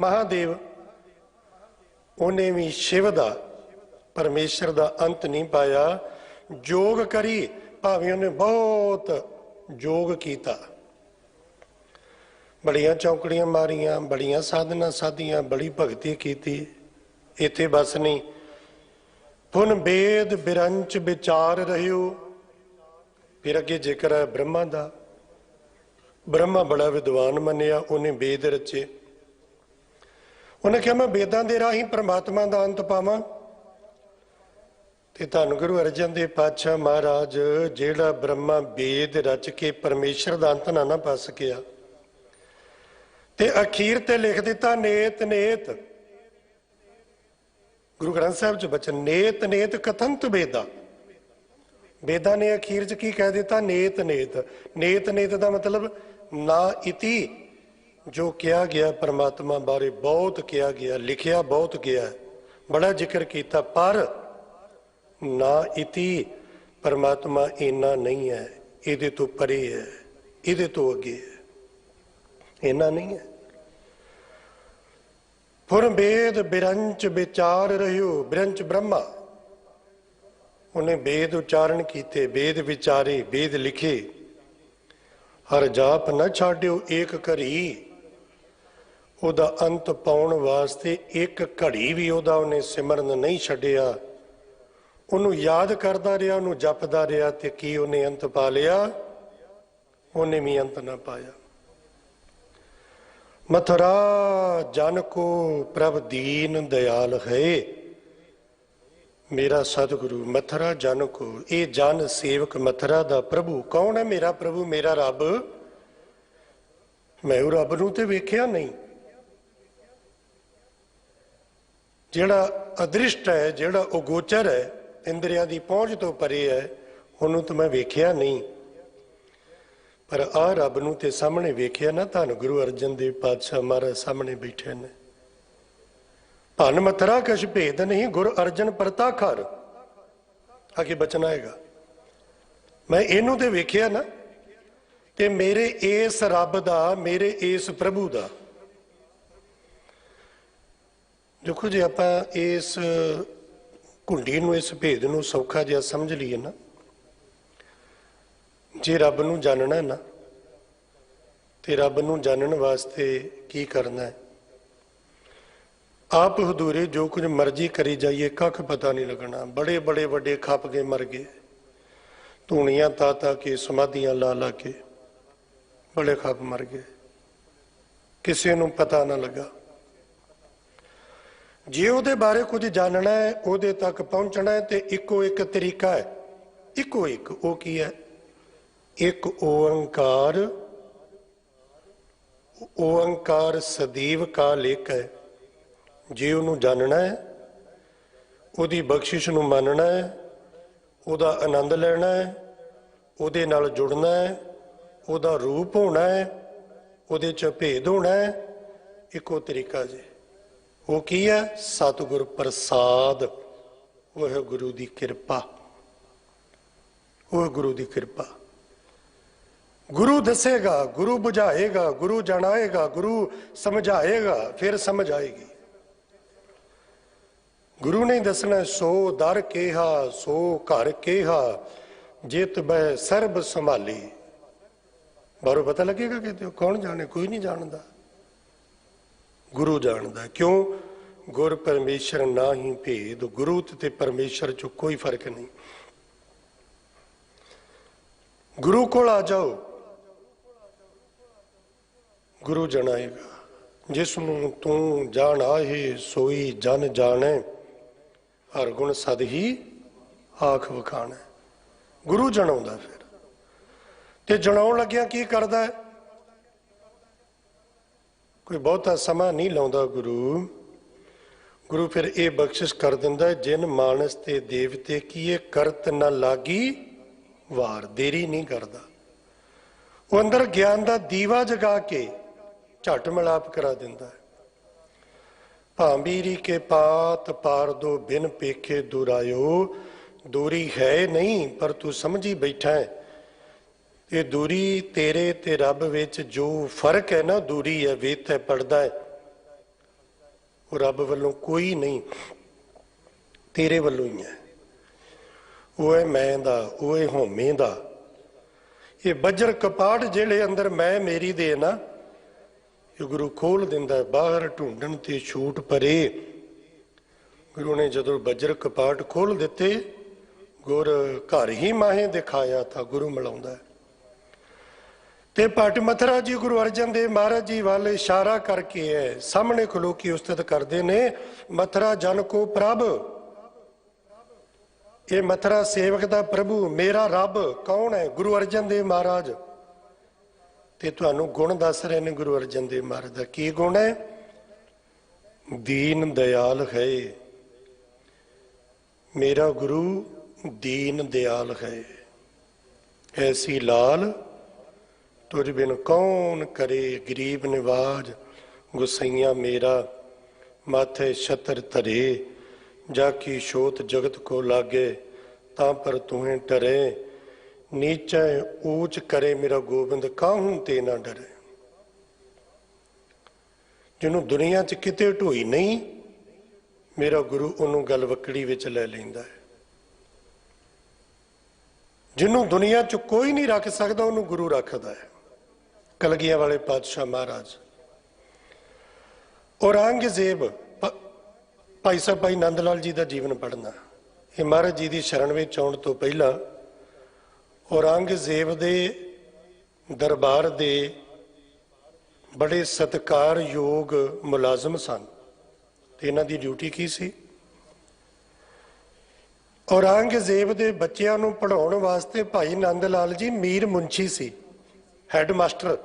ਮਹਾਦੇਵ, ਉਹਨੇ ਵੀ ਸ਼ਿਵ ਦਾ, ਪਰਮੇਸ਼ਰ ਦਾ ਅੰਤ ਨਹੀਂ ਪਾਇਆ। ਯੋਗ ਕਰੀ, ਭਾਵੇਂ ਉਹਨੇ ਬਹੁਤ ਯੋਗ ਕੀਤਾ, बड़ियां चौंकड़ियां मारियां, बड़ियां साधना साधियां, बड़ी भगती कीती। इत्थे बस नहीं, पुन वेद बिरंच विचार रहियो। फिर अगे जिक्र है ब्रह्मा दा। ब्रह्मा बड़ा विद्वान मनिया, उन्हें वेद रचे। उन्हें कहा मैं वेदां दे राही परमात्मा दा अंत पावां। ते धन गुरु अर्जन देव पातशाह महाराज जेड़ा ब्रह्मा वेद रच के परमेश्वर दा अंत ना पा सकिया, ते अखीर ते लिख दिता नेत नेत। गुरु ग्रंथ साहब च बचन नेत नेत कथंत वेदा। वेदा ने अखीर च की कह दिता? नेत नेत। नेत नेत का मतलब ना इति, जो किया गया परमात्मा बारे बहुत किया गया, लिखिया बहुत गया, बड़ा जिक्र किया, पर ना इति परमात्मा इना नहीं है, इहदे तो परे है, इहदे तो अगे है, इना नहीं है। पुर वेद बिरंच विचार रहियो। बिरंच ब्रह्मा, उन्हें वेद उच्चारण किए, वेद विचारे, वेद लिखे। हर जाप न छाड़ियो एक घड़ी, उहदा अंत पाउण वास्ते एक घड़ी भी उहदा उन्हें सिमरन नहीं छड्डिया। उन्होंने याद करता रहा, उन्होंने जपदा रहा, ते की उन्हें अंत पा लिया? उन्हें भी अंत ना पाया। मथुरा जन को प्रभ दीन दयाल है। मेरा सतगुरु मथुरा जन को, ये जन सेवक मथुरा दा प्रभु कौन है? मेरा प्रभु, मेरा रब। मैं रब नूं ते वेखिया नहीं, जिहड़ा अदृष्ट है, जिहड़ा अगोचर है, इंद्रियां दी पहुंच तो परे है, उन्होंने तो मैं वेखिया नहीं। पर आ रब नूं ते सामने वेखिया ना। धन गुरु अर्जन देव पातशाह महाराज सामने बैठे ने। भन मथुरा कछ भेद नहीं, गुर अर्जन परताखर। आगे बचन आएगा, मैं इनू ते वेखिया ना, ते मेरे इस रब दा, मेरे इस प्रभु दा। देखो जी, आप इस घुंडी नूं, इस भेद नूं सौखा जिहा समझ लीए ना, जे रब नूं जानना है ना, ते रब नूं जानन वास्ते की करना है? आप हदूरे जो कुछ मर्जी करी जाइए, कख पता नहीं लगना। बड़े बड़े वड्डे खप के मर गए, धूणियां ता ता के, समाधियां ला ला के, बड़े खप मर गए, किसी नूं पता ना लगा। जे उहदे बारे कुछ जानना है, उहदे तक पहुंचना है, तो इको एक तरीका है, इको एक। वो की है? एक ओंकार। ओंकार सदैव काल एक है। जे उन्होंने जानना है, उहदी बख्शिश नूं मानना है, उहदा आनंद लेना है, उहदे नाल जुड़ना है, उहदा रूप होना है, उहदे च भेद होना है, इको तरीका जी। वो की है? सतगुर प्रसाद। वो है गुरु की कृपा, वो है गुरु की कृपा। गुरु दसेगा, गुरु बुझाएगा, गुरु जनाएगा, गुरु समझाएगा, फिर समझ आएगी। गुरु ने दसना सो दर केहा, सो घर केहा, जित बह सर्ब संभाली। बारों पता लगेगा कहते हो, कौन जाने? कोई नहीं जानता, गुरु जानता। क्यों? गुर परमेश्वर ना ही भेद। गुरु ते परमेश्वर चो कोई फर्क नहीं। गुरु कोल आ जाओ, गुरु जनाएगा। जिसनों तू जान आहे सोई जन जाने, हर गुण सद ही आख वखाना। गुरु जनाउंदा। फिर ते जनाउण लग्या की करदा है? कोई बहुता समा नहीं लाउंदा गुरु। गुरु फिर ये बख्शिश कर दिंदा है, जिन मानस ते देवते की ये करत न लागी वार। देरी नहीं करता, वो अंदर ज्ञान का दीवा जगा के झट मिलाप करा दिंदा है। भांबीरी के पात पार दो बिन पेखे दुरायो। दूरी है नहीं पर तू समझी बैठा है। ये दूरी तेरे ते रब विच जो फर्क है ना, दूरी है, वेत है, पढ़दा है, वो रब वालों कोई नहीं, तेरे वालों ही है। वो है मैं दा, वो है होमे दा। ये बजर कपाट जेड़े अंदर मैं मेरी दे ना, ਇਹ ਗੁਰੂ ਖੋਲ ਦਿੰਦਾ, ਬਾਹਰ ਢੂੰਡਣ ਤੇ ਛੂਟ ਪਰੇ। ਗੁਰੂ ਨੇ ਜਦੋਂ ਬਜਰ ਕਪਾਟ ਖੋਲ ਦਿੱਤੇ, ਗੁਰ ਘਰ ਹੀ ਮਾਹੇ ਦਿਖਾਇਆ ਤਾਂ ਗੁਰੂ ਮਿਲਾਉਂਦਾ। ਤੇ ਭੱਟ ਮਥਰਾ ਜੀ ਗੁਰੂ ਅਰਜਨ ਦੇਵ ਮਹਾਰਾਜ ਜੀ ਵੱਲ ਇਸ਼ਾਰਾ ਕਰਕੇ ਹੈ, ਸਾਹਮਣੇ ਖਲੋ ਕੇ ਉਸਤਤ ਕਰਦੇ ਨੇ, ਮਥਰਾ ਜਨ ਕੋ ਪ੍ਰਭ। ਇਹ ਮਥਰਾ ਸੇਵਕ ਦਾ ਪ੍ਰਭੂ, ਮੇਰਾ ਰੱਬ ਕੌਣ ਹੈ? ਗੁਰੂ ਅਰਜਨ ਦੇਵ ਮਹਾਰਾਜ। ਤੇ ਤੁਹਾਨੂੰ ਗੁਣ ਦੱਸ ਰਹੇ ਨੇ ਗੁਰੂ ਅਰਜਨ ਦੇਵ ਮਹਾਰਾਜ ਦਾ। ਕੀ ਗੁਣ ਹੈ? ਦੀਨ ਦਿਆਲ ਹੈ। ਮੇਰਾ ਗੁਰੂ ਦੀਨ ਦਿਆਲ ਹੈ। ਐਸੀ ਲਾਲ ਤੁਝ ਬਿਨ ਕੌਣ ਕਰੇ, ਗਰੀਬ ਨਿਵਾਜ ਗੁਸਈਆਂ ਮੇਰਾ ਮਾਥੇ ਛਤਰ ਧਰੇ। ਜਾ ਕੀ ਛੋਤ ਜਗਤ ਕੋ ਲਾਗੇ, ਤਾਂ ਪਰ ਤੂਹੇ ਡਰੇ। ਨੀਚੇ ਊਚ ਕਰੇ ਮੇਰਾ ਗੋਬਿੰਦ, ਕਾਹੂ ਤੇ ਨਾ ਡਰੇ। ਜਿਹਨੂੰ ਦੁਨੀਆ 'ਚ ਕਿਤੇ ਢੋਈ ਨਹੀਂ, ਮੇਰਾ ਗੁਰੂ ਉਹਨੂੰ ਗਲਵੱਕੜੀ ਵਿੱਚ ਲੈ ਲੈਂਦਾ ਹੈ। ਜਿਹਨੂੰ ਦੁਨੀਆ 'ਚ ਕੋਈ ਨਹੀਂ ਰੱਖ ਸਕਦਾ, ਉਹਨੂੰ ਗੁਰੂ ਰੱਖਦਾ ਹੈ। ਕਲਗੀਆਂ ਵਾਲੇ ਪਾਤਸ਼ਾਹ ਮਹਾਰਾਜ। ਔਰੰਗਜ਼ੇਬ, ਭਾਈ ਸਾਹਿਬ ਭਾਈ ਨੰਦ ਲਾਲ ਜੀ ਦਾ ਜੀਵਨ ਪੜ੍ਹਨਾ। ਇਹ ਮਹਾਰਾਜ ਜੀ ਦੀ ਸ਼ਰਨ ਵਿੱਚ ਆਉਣ ਤੋਂ ਪਹਿਲਾਂ ਔਰੰਗਜ਼ੇਬ ਦੇ ਦਰਬਾਰ ਦੇ ਬੜੇ ਸਤਿਕਾਰਯੋਗ ਮੁਲਾਜ਼ਮ ਸਨ। ਤੇ ਇਹਨਾਂ ਦੀ ਡਿਊਟੀ ਕੀ ਸੀ? ਔਰੰਗਜ਼ੇਬ ਦੇ ਬੱਚਿਆਂ ਨੂੰ ਪੜ੍ਹਾਉਣ ਵਾਸਤੇ ਭਾਈ ਨੰਦ ਲਾਲ ਜੀ ਮੀਰ ਮੁੰਸ਼ੀ ਸੀ, ਹੈਡ ਮਾਸਟਰ।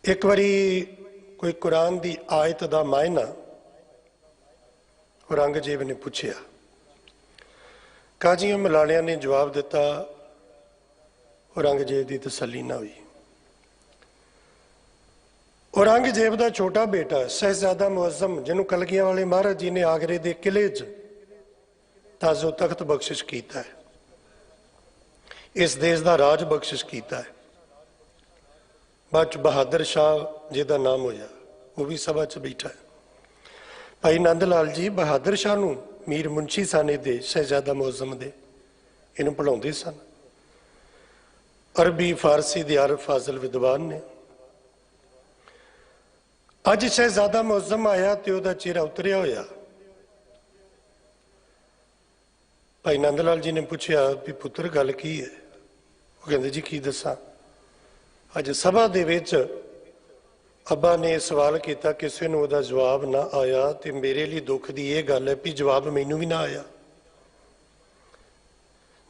ਇੱਕ ਵਾਰੀ ਕੋਈ ਕੁਰਾਨ ਦੀ ਆਇਤ ਦਾ ਮਾਇਨਾ ਔਰੰਗਜ਼ੇਬ ਨੇ ਪੁੱਛਿਆ। ਕਾਜ਼ੀਆਂ ਮਲਾਲਿਆਂ ਨੇ ਜਵਾਬ ਦਿੱਤਾ। ਔਰੰਗਜ਼ੇਬ ਦੀ ਤਸੱਲੀ ਨਾ ਹੋਈ। ਔਰੰਗਜ਼ੇਬ ਦਾ ਛੋਟਾ ਬੇਟਾ ਸ਼ਹਿਜ਼ਾਦਾ ਮੁਅੱਜ਼ਮ, ਜਿਹਨੂੰ ਕਲਗੀਆਂ ਵਾਲੇ ਮਹਾਰਾਜ ਜੀ ਨੇ ਆਗਰੇ ਦੇ ਕਿਲੇ 'ਚ ਤਾਜ਼ੋ ਤਖਤ ਬਖਸ਼ਿਸ਼ ਕੀਤਾ ਹੈ, ਇਸ ਦੇਸ਼ ਦਾ ਰਾਜ ਬਖਸ਼ਿਸ਼ ਕੀਤਾ ਹੈ। ਬਾਅਦ 'ਚ ਬਹਾਦਰ ਸ਼ਾਹ ਜਿਹਦਾ ਨਾਮ ਹੋਇਆ, ਉਹ ਵੀ ਸਭਾ 'ਚ ਬੈਠਾ ਹੈ। ਭਾਈ ਨੰਦ ਲਾਲ ਜੀ ਬਹਾਦਰ ਸ਼ਾਹ ਨੂੰ ਮੀਰ ਮੁੰਸ਼ੀ ਸਾਨੇ ਦੇ ਸ਼ਹਿਜ਼ਾਦਾ ਮੁਅੱਜ਼ਮ ਦੇ ਇਹਨੂੰ ਪੜ੍ਹਾਉਂਦੇ ਸਨ। ਅਰਬੀ ਫਾਰਸੀ ਦੇ ਆਰਫ ਫਾਜ਼ਲ ਵਿਦਵਾਨ ਨੇ। ਅੱਜ ਸ਼ਹਿਜ਼ਾਦਾ ਮੁਅੱਜ਼ਮ ਆਇਆ ਤੇ ਉਹਦਾ ਚਿਹਰਾ ਉਤਰਿਆ ਹੋਇਆ। ਭਾਈ ਨੰਦ ਲਾਲ ਜੀ ਨੇ ਪੁੱਛਿਆ ਵੀ ਪੁੱਤਰ ਗੱਲ ਕੀ ਹੈ? ਉਹ ਕਹਿੰਦੇ ਜੀ ਕੀ ਦੱਸਾਂ, ਅੱਜ ਸਭਾ ਦੇ ਵਿੱਚ ਅੱਬਾ ਨੇ ਸਵਾਲ ਕੀਤਾ, ਕਿਸੇ ਨੂੰ ਉਹਦਾ ਜਵਾਬ ਨਾ ਆਇਆ ਤੇ ਮੇਰੇ ਲਈ ਦੁੱਖ ਦੀ ਇਹ ਗੱਲ ਹੈ ਵੀ ਜਵਾਬ ਮੈਨੂੰ ਵੀ ਨਾ ਆਇਆ।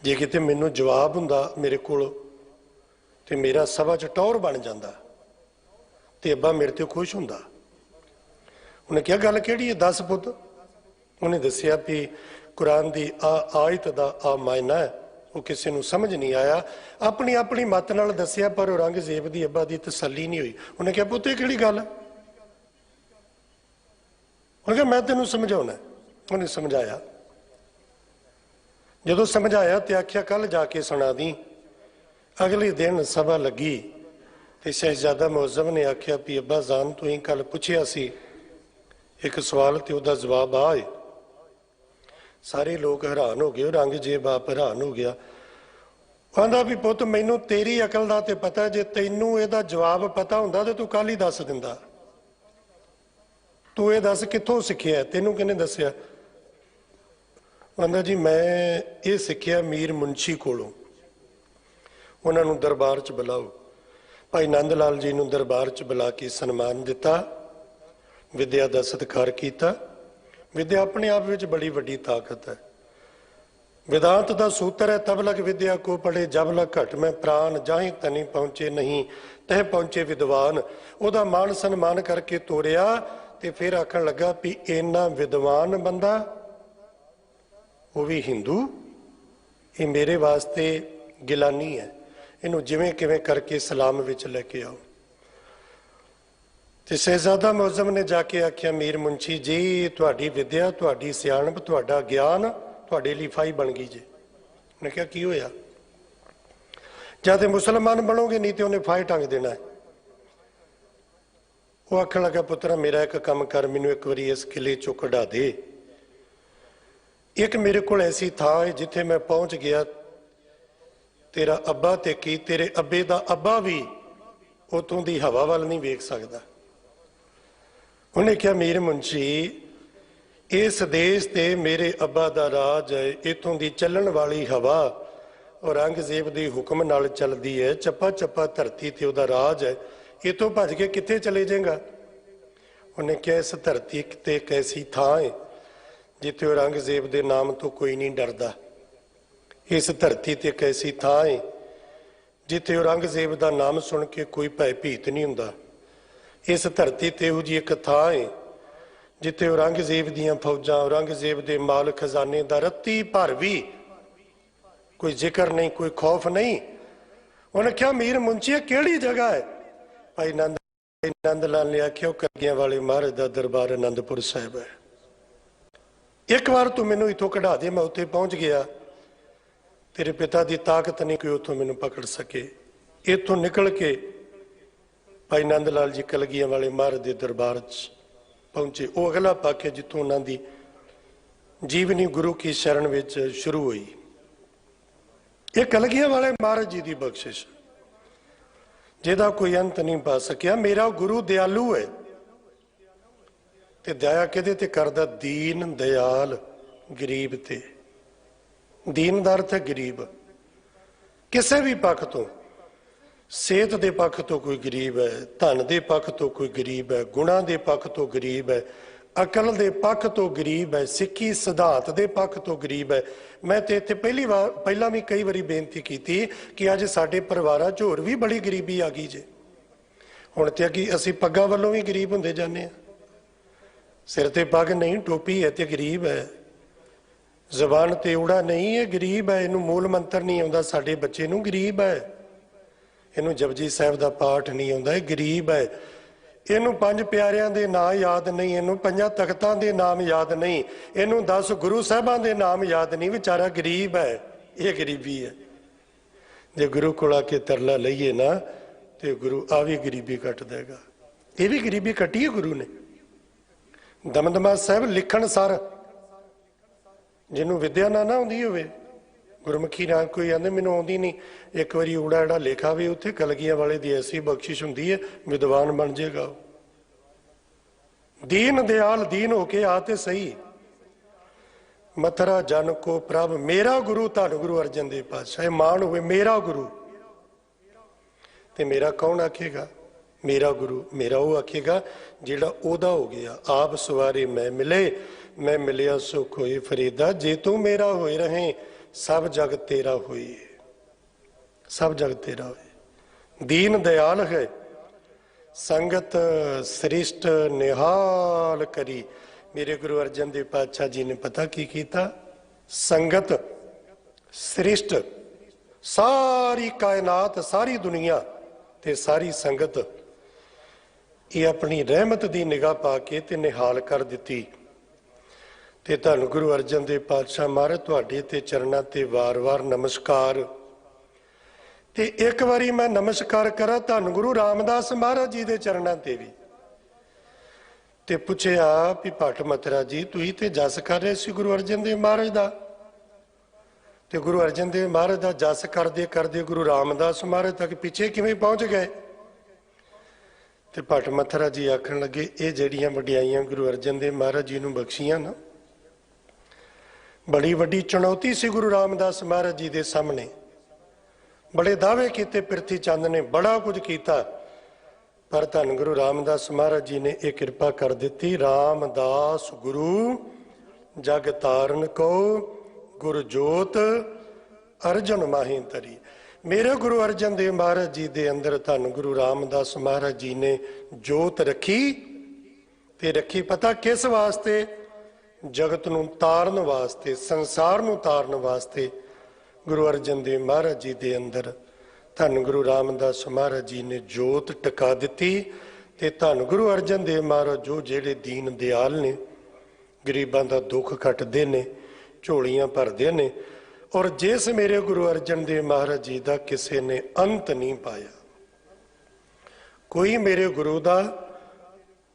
ਜੇ ਕਿਤੇ ਮੈਨੂੰ ਜਵਾਬ ਹੁੰਦਾ ਮੇਰੇ ਕੋਲ ਤੇ ਮੇਰਾ ਸਭਾ 'ਚ ਟੌਰ ਬਣ ਜਾਂਦਾ ਤੇ ਅੱਬਾ ਮੇਰੇ ਤੇ ਖੁਸ਼ ਹੁੰਦਾ। ਉਹਨੇ ਕਿਹਾ ਗੱਲ ਕਿਹੜੀ ਹੈ, ਦੱਸ ਪੁੱਤ। ਉਹਨੇ ਦੱਸਿਆ ਵੀ ਕੁਰਾਨ ਦੀ ਆਇਤ ਦਾ ਆ ਮਾਇਨਾ ਹੈ, ਉਹ ਕਿਸੇ ਨੂੰ ਸਮਝ ਨਹੀਂ ਆਇਆ। ਆਪਣੀ ਆਪਣੀ ਮੱਤ ਨਾਲ ਦੱਸਿਆ, ਪਰ ਔਰੰਗਜ਼ੇਬ ਦੀ ਅੱਬਾ ਦੀ ਤਸੱਲੀ ਨਹੀਂ ਹੋਈ। ਉਹਨੇ ਕਿਹਾ ਪੁੱਤ ਇਹ ਕਿਹੜੀ ਗੱਲ? ਉਹਨੇ ਕਿਹਾ ਮੈਂ ਤੈਨੂੰ ਸਮਝਾਉਣਾ। ਉਹਨੇ ਸਮਝਾਇਆ। ਜਦੋਂ ਸਮਝਾਇਆ ਤੇ ਆਖਿਆ ਕੱਲ ਜਾ ਕੇ ਸੁਣਾ ਦੀ। ਅਗਲੇ ਦਿਨ ਸਭਾ ਲੱਗੀ ਤੇ ਸ਼ਹਿਜ਼ਾਦਾ ਮੁਅੱਜ਼ਮ ਨੇ ਆਖਿਆ ਵੀ ਅੱਬਾ ਜਾਨ ਤੂੰ ਹੀ ਕੱਲ ਪੁੱਛਿਆ ਸੀ ਇੱਕ ਸਵਾਲ ਤੇ ਉਹਦਾ ਜਵਾਬ ਆਏ। ਸਾਰੇ ਲੋਕ ਹੈਰਾਨ ਹੋ ਗਏ। ਔਰੰਗਜ਼ੇਬ ਆਪ ਹੈਰਾਨ ਹੋ ਗਿਆ। ਕਹਿੰਦਾ ਵੀ ਪੁੱਤ ਮੈਨੂੰ ਤੇਰੀ ਅਕਲ ਦਾ ਤੇ ਪਤਾ, ਜੇ ਤੈਨੂੰ ਇਹਦਾ ਜਵਾਬ ਪਤਾ ਹੁੰਦਾ ਤੇ ਤੂੰ ਕੱਲ ਹੀ ਦੱਸ ਦਿੰਦਾ। ਤੂੰ ਇਹ ਦੱਸ ਕਿੱਥੋਂ ਸਿੱਖਿਆ, ਤੈਨੂੰ ਕਿਹਨੇ ਦੱਸਿਆ? ਕਹਿੰਦਾ ਜੀ ਮੈਂ ਇਹ ਸਿੱਖਿਆ ਮੀਰ ਮੁੰਸ਼ੀ ਕੋਲੋਂ। ਉਹਨਾਂ ਨੂੰ ਦਰਬਾਰ 'ਚ ਬੁਲਾਓ। ਭਾਈ ਨੰਦ ਲਾਲ ਜੀ ਨੂੰ ਦਰਬਾਰ 'ਚ ਬੁਲਾ ਕੇ ਸਨਮਾਨ ਦਿੱਤਾ, ਵਿਦਿਆ ਦਾ ਸਤਿਕਾਰ ਕੀਤਾ। ਵਿਦਿਆ ਆਪਣੇ ਆਪ ਵਿੱਚ ਬੜੀ ਵੱਡੀ ਤਾਕਤ ਹੈ। वेदांत का सूत्र है, तब लग विद्या को पढ़े जब लग घट में प्राण, जाहि तनी पहुंचे नहीं तह पहुंचे विद्वान। ओदा मान सन्मान करके तोरिया ते फिर आखन लगा भी इन्ना विद्वान बंदा वो भी हिंदू, ये मेरे वास्ते गिलानी है, इनू जिवें किवें करके सलाम विच लेके आओ। ते शहजादा मुअज्जम ने जाके आख्या मीर मुंशी जी तुहाडी विद्या, तुहाडी सियाणप, तुहाडा ज्ञान तुहाडे लई फाई बन गई जे। उन्हें क्या की होया? या तो मुसलमान बनोगे, नहीं तो उन्हें फाई टंग देना है। वो आखन लगा पुत्रा मेरा एक काम कर, मैनू एक बारी इस किले चो कढ़ा दे। एक मेरे को ऐसी थां है जिथे मैं पहुंच गया, तेरा अब्बा ते की तेरे अब्बे दा अब्बा भी ਉਤੋਂ ਦੀ ਹਵਾ ਵੱਲ ਨਹੀਂ ਵੇਖ ਸਕਦਾ। ਉਹਨੇ ਕਿਹਾ ਮੀਰ ਮੁੰਸ਼ੀ, ਇਸ ਦੇਸ਼ ਤੇ ਮੇਰੇ ਅੱਬਾ ਦਾ ਰਾਜ ਹੈ, ਇਥੋਂ ਦੀ ਚੱਲਣ ਵਾਲੀ ਹਵਾ ਔਰੰਗਜ਼ੇਬ ਦੇ ਹੁਕਮ ਨਾਲ ਚੱਲਦੀ ਹੈ, ਚੱਪਾ ਚੱਪਾ ਧਰਤੀ ਤੇ ਉਹਦਾ ਰਾਜ ਹੈ, ਇਥੋਂ ਭੱਜ ਕੇ ਕਿੱਥੇ ਚਲੇ ਜਾਏਗਾ? ਉਹਨੇ ਕਿਹਾ ਇਸ ਧਰਤੀ ਤੇ ਇੱਕ ਐਸੀ ਥਾਂ ਹੈ ਜਿੱਥੇ ਔਰੰਗਜ਼ੇਬ ਦੇ ਨਾਮ ਤੋਂ ਕੋਈ ਨਹੀਂ ਡਰਦਾ। ਇਸ ਧਰਤੀ ਤੇ ਇੱਕ ਐਸੀ ਥਾਂ ਹੈ ਜਿੱਥੇ ਔਰੰਗਜ਼ੇਬ ਦਾ ਨਾਮ ਸੁਣ ਕੇ ਕੋਈ ਭੈ ਭੀਤ ਨਹੀਂ ਹੁੰਦਾ। ਇਸ ਧਰਤੀ ਤੇ ਇਹੋ ਜਿਹੀ ਇੱਕ ਥਾਂ ਹੈ ਜਿੱਥੇ ਔਰੰਗਜ਼ੇਬ ਦੀਆਂ ਫੌਜਾਂ, ਔਰੰਗਜ਼ੇਬ ਦੇ ਮਾਲ ਖਜ਼ਾਨੇ ਦਾ ਰੱਤੀ ਭਰ ਵੀ ਕੋਈ ਜ਼ਿਕਰ ਨਹੀਂ, ਕੋਈ ਖੌਫ ਨਹੀਂ। ਉਹਨੇ ਕਿਹਾ ਮੀਰ ਮੁੰਸ਼ੀ ਕਿਹੜੀ ਜਗ੍ਹਾ ਹੈ? ਭਾਈ ਨੰਦ ਲਾਲ ਨੇ ਆਖਿਆ ਉਹ ਕਲਗੀਆਂ ਵਾਲੇ ਮਹਾਰਾਜ ਦਾ ਦਰਬਾਰ ਆਨੰਦਪੁਰ ਸਾਹਿਬ ਹੈ। ਇੱਕ ਵਾਰ ਤੂੰ ਮੈਨੂੰ ਇੱਥੋਂ ਕਢਾ ਦੇ, ਮੈਂ ਉੱਥੇ ਪਹੁੰਚ ਗਿਆ, ਤੇਰੇ ਪਿਤਾ ਦੀ ਤਾਕਤ ਨਹੀਂ ਕੋਈ ਉੱਥੋਂ ਮੈਨੂੰ ਪਕੜ ਸਕੇ। ਇੱਥੋਂ ਨਿਕਲ ਕੇ ਭਾਈ ਨੰਦ ਲਾਲ ਜੀ ਕਲਗੀਆਂ ਵਾਲੇ ਮਹਾਰਾਜ ਦੇ ਦਰਬਾਰ 'ਚ ਪਹੁੰਚੇ। ਉਹ ਅਗਲਾ ਪੱਖ ਹੈ ਜਿੱਥੋਂ ਉਹਨਾਂ ਦੀ ਜੀਵਨੀ ਗੁਰੂ ਕੀ ਸ਼ਰਨ ਵਿੱਚ ਸ਼ੁਰੂ ਹੋਈ। ਇਹ ਕਲਗੀਆਂ ਵਾਲੇ ਮਹਾਰਾਜ ਜੀ ਦੀ ਬਖਸ਼ਿਸ਼ ਜਿਹਦਾ ਕੋਈ ਅੰਤ ਨਹੀਂ ਪਾ ਸਕਿਆ। ਮੇਰਾ ਗੁਰੂ ਦਿਆਲੂ ਹੈ ਤੇ ਦਇਆ ਕਿਹਦੇ ਤੇ ਕਰਦਾ? ਦੀਨ ਦਿਆਲ, ਗਰੀਬ ਤੇ। ਦੀਨ ਦਾ ਅਰਥ ਹੈ ਗਰੀਬ। ਕਿਸੇ ਵੀ ਪੱਖ ਤੋਂ, ਸਿਹਤ ਦੇ ਪੱਖ ਤੋਂ ਕੋਈ ਗਰੀਬ ਹੈ, ਧਨ ਦੇ ਪੱਖ ਤੋਂ ਕੋਈ ਗਰੀਬ ਹੈ, ਗੁਣਾਂ ਦੇ ਪੱਖ ਤੋਂ ਗਰੀਬ ਹੈ, ਅਕਲ ਦੇ ਪੱਖ ਤੋਂ ਗਰੀਬ ਹੈ, ਸਿੱਖੀ ਸਿਧਾਂਤ ਦੇ ਪੱਖ ਤੋਂ ਗਰੀਬ ਹੈ। ਮੈਂ ਤੇ ਇੱਥੇ ਪਹਿਲਾਂ ਵੀ ਕਈ ਵਾਰੀ ਬੇਨਤੀ ਕੀਤੀ ਕਿ ਅੱਜ ਸਾਡੇ ਪਰਿਵਾਰਾਂ 'ਚ ਹੋਰ ਵੀ ਬੜੀ ਗਰੀਬੀ ਆ ਗਈ ਜੇ। ਹੁਣ ਤੇ ਅੱਗੇ ਅਸੀਂ ਪੱਗਾਂ ਵੱਲੋਂ ਵੀ ਗਰੀਬ ਹੁੰਦੇ ਜਾਂਦੇ ਹਾਂ। ਸਿਰ ਤੇ ਪੱਗ ਨਹੀਂ, ਟੋਪੀ ਹੈ ਤੇ ਗਰੀਬ ਹੈ। ਜ਼ਬਾਨ ਤੇ ਊੜਾ ਨਹੀਂ ਹੈ, ਗਰੀਬ ਹੈ। ਇਹਨੂੰ ਮੂਲ ਮੰਤਰ ਨਹੀਂ ਆਉਂਦਾ, ਸਾਡੇ ਬੱਚੇ ਨੂੰ ਗਰੀਬ ਹੈ। ਇਹਨੂੰ ਜਪਜੀ ਸਾਹਿਬ ਦਾ ਪਾਠ ਨਹੀਂ ਆਉਂਦਾ, ਇਹ ਗਰੀਬ ਹੈ। ਇਹਨੂੰ 5 ਪਿਆਰਿਆਂ ਦੇ ਨਾਂ ਯਾਦ ਨਹੀਂ, ਇਹਨੂੰ 5 ਤਖਤਾਂ ਦੇ ਨਾਮ ਯਾਦ ਨਹੀਂ, ਇਹਨੂੰ 10 ਗੁਰੂ ਸਾਹਿਬਾਂ ਦੇ ਨਾਮ ਯਾਦ ਨਹੀਂ, ਵਿਚਾਰਾ ਗਰੀਬ ਹੈ। ਇਹ ਗਰੀਬੀ ਹੈ। ਜੇ ਗੁਰੂ ਕੋਲ ਆ ਕੇ ਤਰਲਾ ਲਈਏ ਨਾ ਤੇ ਗੁਰੂ ਆ ਵੀ ਗਰੀਬੀ ਕੱਟ ਦੇਗਾ। ਇਹ ਵੀ ਗਰੀਬੀ ਕੱਟੀ ਹੈ ਗੁਰੂ ਨੇ। ਦਮਦਮਾ ਸਾਹਿਬ ਲਿਖਣ ਸਰ ਜਿਹਨੂੰ ਵਿਦਿਆ ਨਾ ਆਉਂਦੀ ਹੋਵੇ, ਗੁਰਮੁਖੀ ਨਾਲ ਕੋਈ ਆਂਦੇ ਮੈਨੂੰ ਆਉਂਦੀ ਨਹੀਂ, ਇੱਕ ਵਾਰੀ ਊੜਾ ਜਿਹੜਾ ਲਿਖਾ ਵੀ ਉੱਥੇ ਕਲਗੀਆਂ ਵਾਲੇ ਦੀ ਐਸੀ ਬਖਸ਼ਿਸ਼ ਹੁੰਦੀ ਹੈ, ਵਿਦਵਾਨ ਬਣ ਜਾਏਗਾ। ਦੀਨ ਦਿਆਲ, ਦੀਨ ਹੋ ਕੇ ਆ ਤੇ ਸਹੀ। ਮਥਰਾ ਜਨ ਕੋ ਪ੍ਰਭ, ਮੇਰਾ ਗੁਰੂ ਧੰਨ ਗੁਰੂ ਅਰਜਨ ਦੇਵ ਪਾਤਸ਼ਾਹ। ਮਾਣ ਹੋਵੇ ਮੇਰਾ ਗੁਰੂ। ਤੇ ਮੇਰਾ ਕੌਣ ਆਖੇਗਾ? ਮੇਰਾ ਗੁਰੂ ਮੇਰਾ ਉਹ ਆਖੇਗਾ ਜਿਹੜਾ ਉਹਦਾ ਹੋ ਗਿਆ। ਆਪ ਸਵਾਰੇ ਮੈਂ ਮਿਲੇ, ਮੈਂ ਮਿਲਿਆ ਸੁਖ ਹੋਏ ਫਰੀਦਾ। ਜੇ ਤੂੰ ਮੇਰਾ ਹੋਏ ਰਹੇ, ਸਭ ਜਗ ਤੇਰਾ ਹੋਈ। ਸਭ ਜਗ ਤੇਰਾ ਹੋਏ। ਦੀਨ ਦਿਆਲ ਹੈ, ਸੰਗਤ ਸ੍ਰਿਸ਼ਟ ਨਿਹਾਲ ਕਰੀ। ਮੇਰੇ ਗੁਰੂ ਅਰਜਨ ਦੇਵ ਪਾਤਸ਼ਾਹ ਜੀ ਨੇ ਪਤਾ ਕੀ ਕੀਤਾ? ਸੰਗਤ ਸ੍ਰਿਸ਼ਟ, ਸਾਰੀ ਕਾਇਨਾਤ, ਸਾਰੀ ਦੁਨੀਆ ਤੇ ਸਾਰੀ ਸੰਗਤ ਇਹ ਆਪਣੀ ਰਹਿਮਤ ਦੀ ਨਿਗਾਹ ਪਾ ਕੇ ਤੇ ਨਿਹਾਲ ਕਰ ਦਿੱਤੀ। ਤੇ ਧੰਨ ਗੁਰੂ ਅਰਜਨ ਦੇਵ ਪਾਤਸ਼ਾਹ ਮਹਾਰਾਜ ਤੁਹਾਡੇ ਤੇ ਚਰਨਾਂ ਤੇ ਵਾਰ-ਵਾਰ ਨਮਸਕਾਰ। ਤੇ ਇੱਕ ਵਾਰੀ ਮੈਂ ਨਮਸਕਾਰ ਕਰਾਂ ਧੰਨ ਗੁਰੂ ਰਾਮਦਾਸ ਮਹਾਰਾਜ ਜੀ ਦੇ ਚਰਨਾਂ ਤੇ ਵੀ। ਤੇ ਪੁੱਛਿਆ ਵੀ ਭੱਟ ਮਥਰਾ ਜੀ ਤੁਸੀਂ ਤੇ ਜਸ ਕਰ ਰਹੇ ਸੀ ਗੁਰੂ ਅਰਜਨ ਦੇਵ ਮਹਾਰਾਜ ਦਾ, ਤੇ ਗੁਰੂ ਅਰਜਨ ਦੇਵ ਮਹਾਰਾਜ ਦਾ ਜਸ ਕਰਦੇ ਕਰਦੇ ਗੁਰੂ ਰਾਮਦਾਸ ਮਹਾਰਾਜ ਤੱਕ ਪਿੱਛੇ ਕਿਵੇਂ ਪਹੁੰਚ ਗਏ? ਤੇ ਭੱਟ ਮਥਰਾ ਜੀ ਆਖਣ ਲੱਗੇ ਇਹ ਜਿਹੜੀਆਂ ਵਡਿਆਈਆਂ ਗੁਰੂ ਅਰਜਨ ਦੇਵ ਮਹਾਰਾਜ ਜੀ ਨੂੰ ਬਖਸ਼ੀਆਂ ਨਾ, ਬੜੀ ਵੱਡੀ ਚੁਣੌਤੀ ਸੀ ਗੁਰੂ ਰਾਮਦਾਸ ਮਹਾਰਾਜ ਜੀ ਦੇ ਸਾਹਮਣੇ। ਬੜੇ ਦਾਅਵੇ ਕੀਤੇ ਪ੍ਰਿਥੀ ਚੰਦ ਨੇ, ਬੜਾ ਕੁਝ ਕੀਤਾ, ਪਰ ਧੰਨ ਗੁਰੂ ਰਾਮਦਾਸ ਮਹਾਰਾਜ ਜੀ ਨੇ ਇਹ ਕਿਰਪਾ ਕਰ ਦਿੱਤੀ। ਰਾਮਦਾਸ ਗੁਰੂ ਜਗ ਤਾਰਨ ਕੋ, ਗੁਰ ਜੋਤ ਅਰਜਨ ਮਾਹੀ ਤਰੀ। ਮੇਰੇ ਗੁਰੂ ਅਰਜਨ ਦੇਵ ਮਹਾਰਾਜ ਜੀ ਦੇ ਅੰਦਰ ਧੰਨ ਗੁਰੂ ਰਾਮਦਾਸ ਮਹਾਰਾਜ ਜੀ ਨੇ ਜੋਤ ਰੱਖੀ। ਤੇ ਰੱਖੀ ਪਤਾ ਕਿਸ ਵਾਸਤੇ? ਜਗਤ ਨੂੰ ਤਾਰਨ ਵਾਸਤੇ, ਸੰਸਾਰ ਨੂੰ ਤਾਰਨ ਵਾਸਤੇ। ਗੁਰੂ ਅਰਜਨ ਦੇਵ ਮਹਾਰਾਜ ਜੀ ਦੇ ਅੰਦਰ ਧੰਨ ਗੁਰੂ ਰਾਮਦਾਸ ਮਹਾਰਾਜ ਜੀ ਨੇ ਜੋਤ ਟਿਕਾ ਦਿੱਤੀ। ਤੇ ਧੰਨ ਗੁਰੂ ਅਰਜਨ ਦੇਵ ਮਹਾਰਾਜ ਜੋ ਜਿਹੜੇ ਦੀਨ ਦਿਆਲ ਨੇ, ਗਰੀਬਾਂ ਦਾ ਦੁੱਖ ਕੱਟਦੇ ਨੇ, ਝੋਲੀਆਂ ਭਰਦੇ ਨੇ। ਔਰ ਜਿਸ ਮੇਰੇ ਗੁਰੂ ਅਰਜਨ ਦੇਵ ਮਹਾਰਾਜ ਜੀ ਦਾ ਕਿਸੇ ਨੇ ਅੰਤ ਨਹੀਂ ਪਾਇਆ, ਕੋਈ ਮੇਰੇ ਗੁਰੂ ਦਾ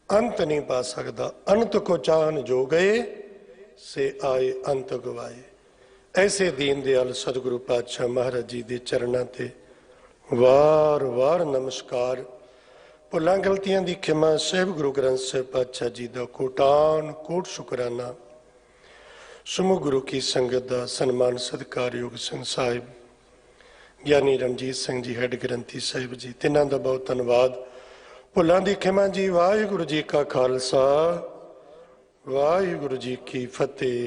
ਅੰਤ ਨਹੀਂ ਪਾ ਸਕਦਾ। ਅੰਤ ਕੋ ਚਾਹਨ ਜੋ ਗਏ, ਸੇ ਆਏ ਅੰਤ ਗਵਾਏ। ਐਸੇ ਦੀਨ ਦਿਆਲ ਸਤਿਗੁਰੂ ਪਾਤਸ਼ਾਹ ਮਹਾਰਾਜ ਜੀ ਦੇ ਚਰਨਾਂ ਤੇ ਵਾਰ-ਵਾਰ ਨਮਸਕਾਰ। ਭੁੱਲਾਂ ਗਲਤੀਆਂ ਦੀ ਖਿਮਾ ਸਾਹਿਬ ਗੁਰੂ ਗ੍ਰੰਥ ਸਾਹਿਬ ਪਾਤਸ਼ਾਹ ਜੀ ਦਾ ਕੋਟਾਨ ਕੋਟ ਸ਼ੁਕਰਾਨਾ। ਸਮੂਹ ਗੁਰੂ ਕੀ ਸੰਗਤ ਦਾ ਸਨਮਾਨ ਸਤਿਕਾਰਯੋਗ ਸਿੰਘ ਸਾਹਿਬ ਗਿਆਨੀ ਰਣਜੀਤ ਸਿੰਘ ਜੀ ਹੈੱਡ ਗ੍ਰੰਥੀ ਸਾਹਿਬ ਜੀ, ਤਿੰਨਾਂ ਦਾ ਬਹੁਤ ਧੰਨਵਾਦ। ਭੁੱਲਾਂ ਦੀ ਖਿਮਾ ਜੀ। ਵਾਹਿਗੁਰੂ ਜੀ ਕਾ ਖਾਲਸਾ, ਵਾਹਿਗੁਰੂ ਜੀ ਕੀ ਫਤਿਹ।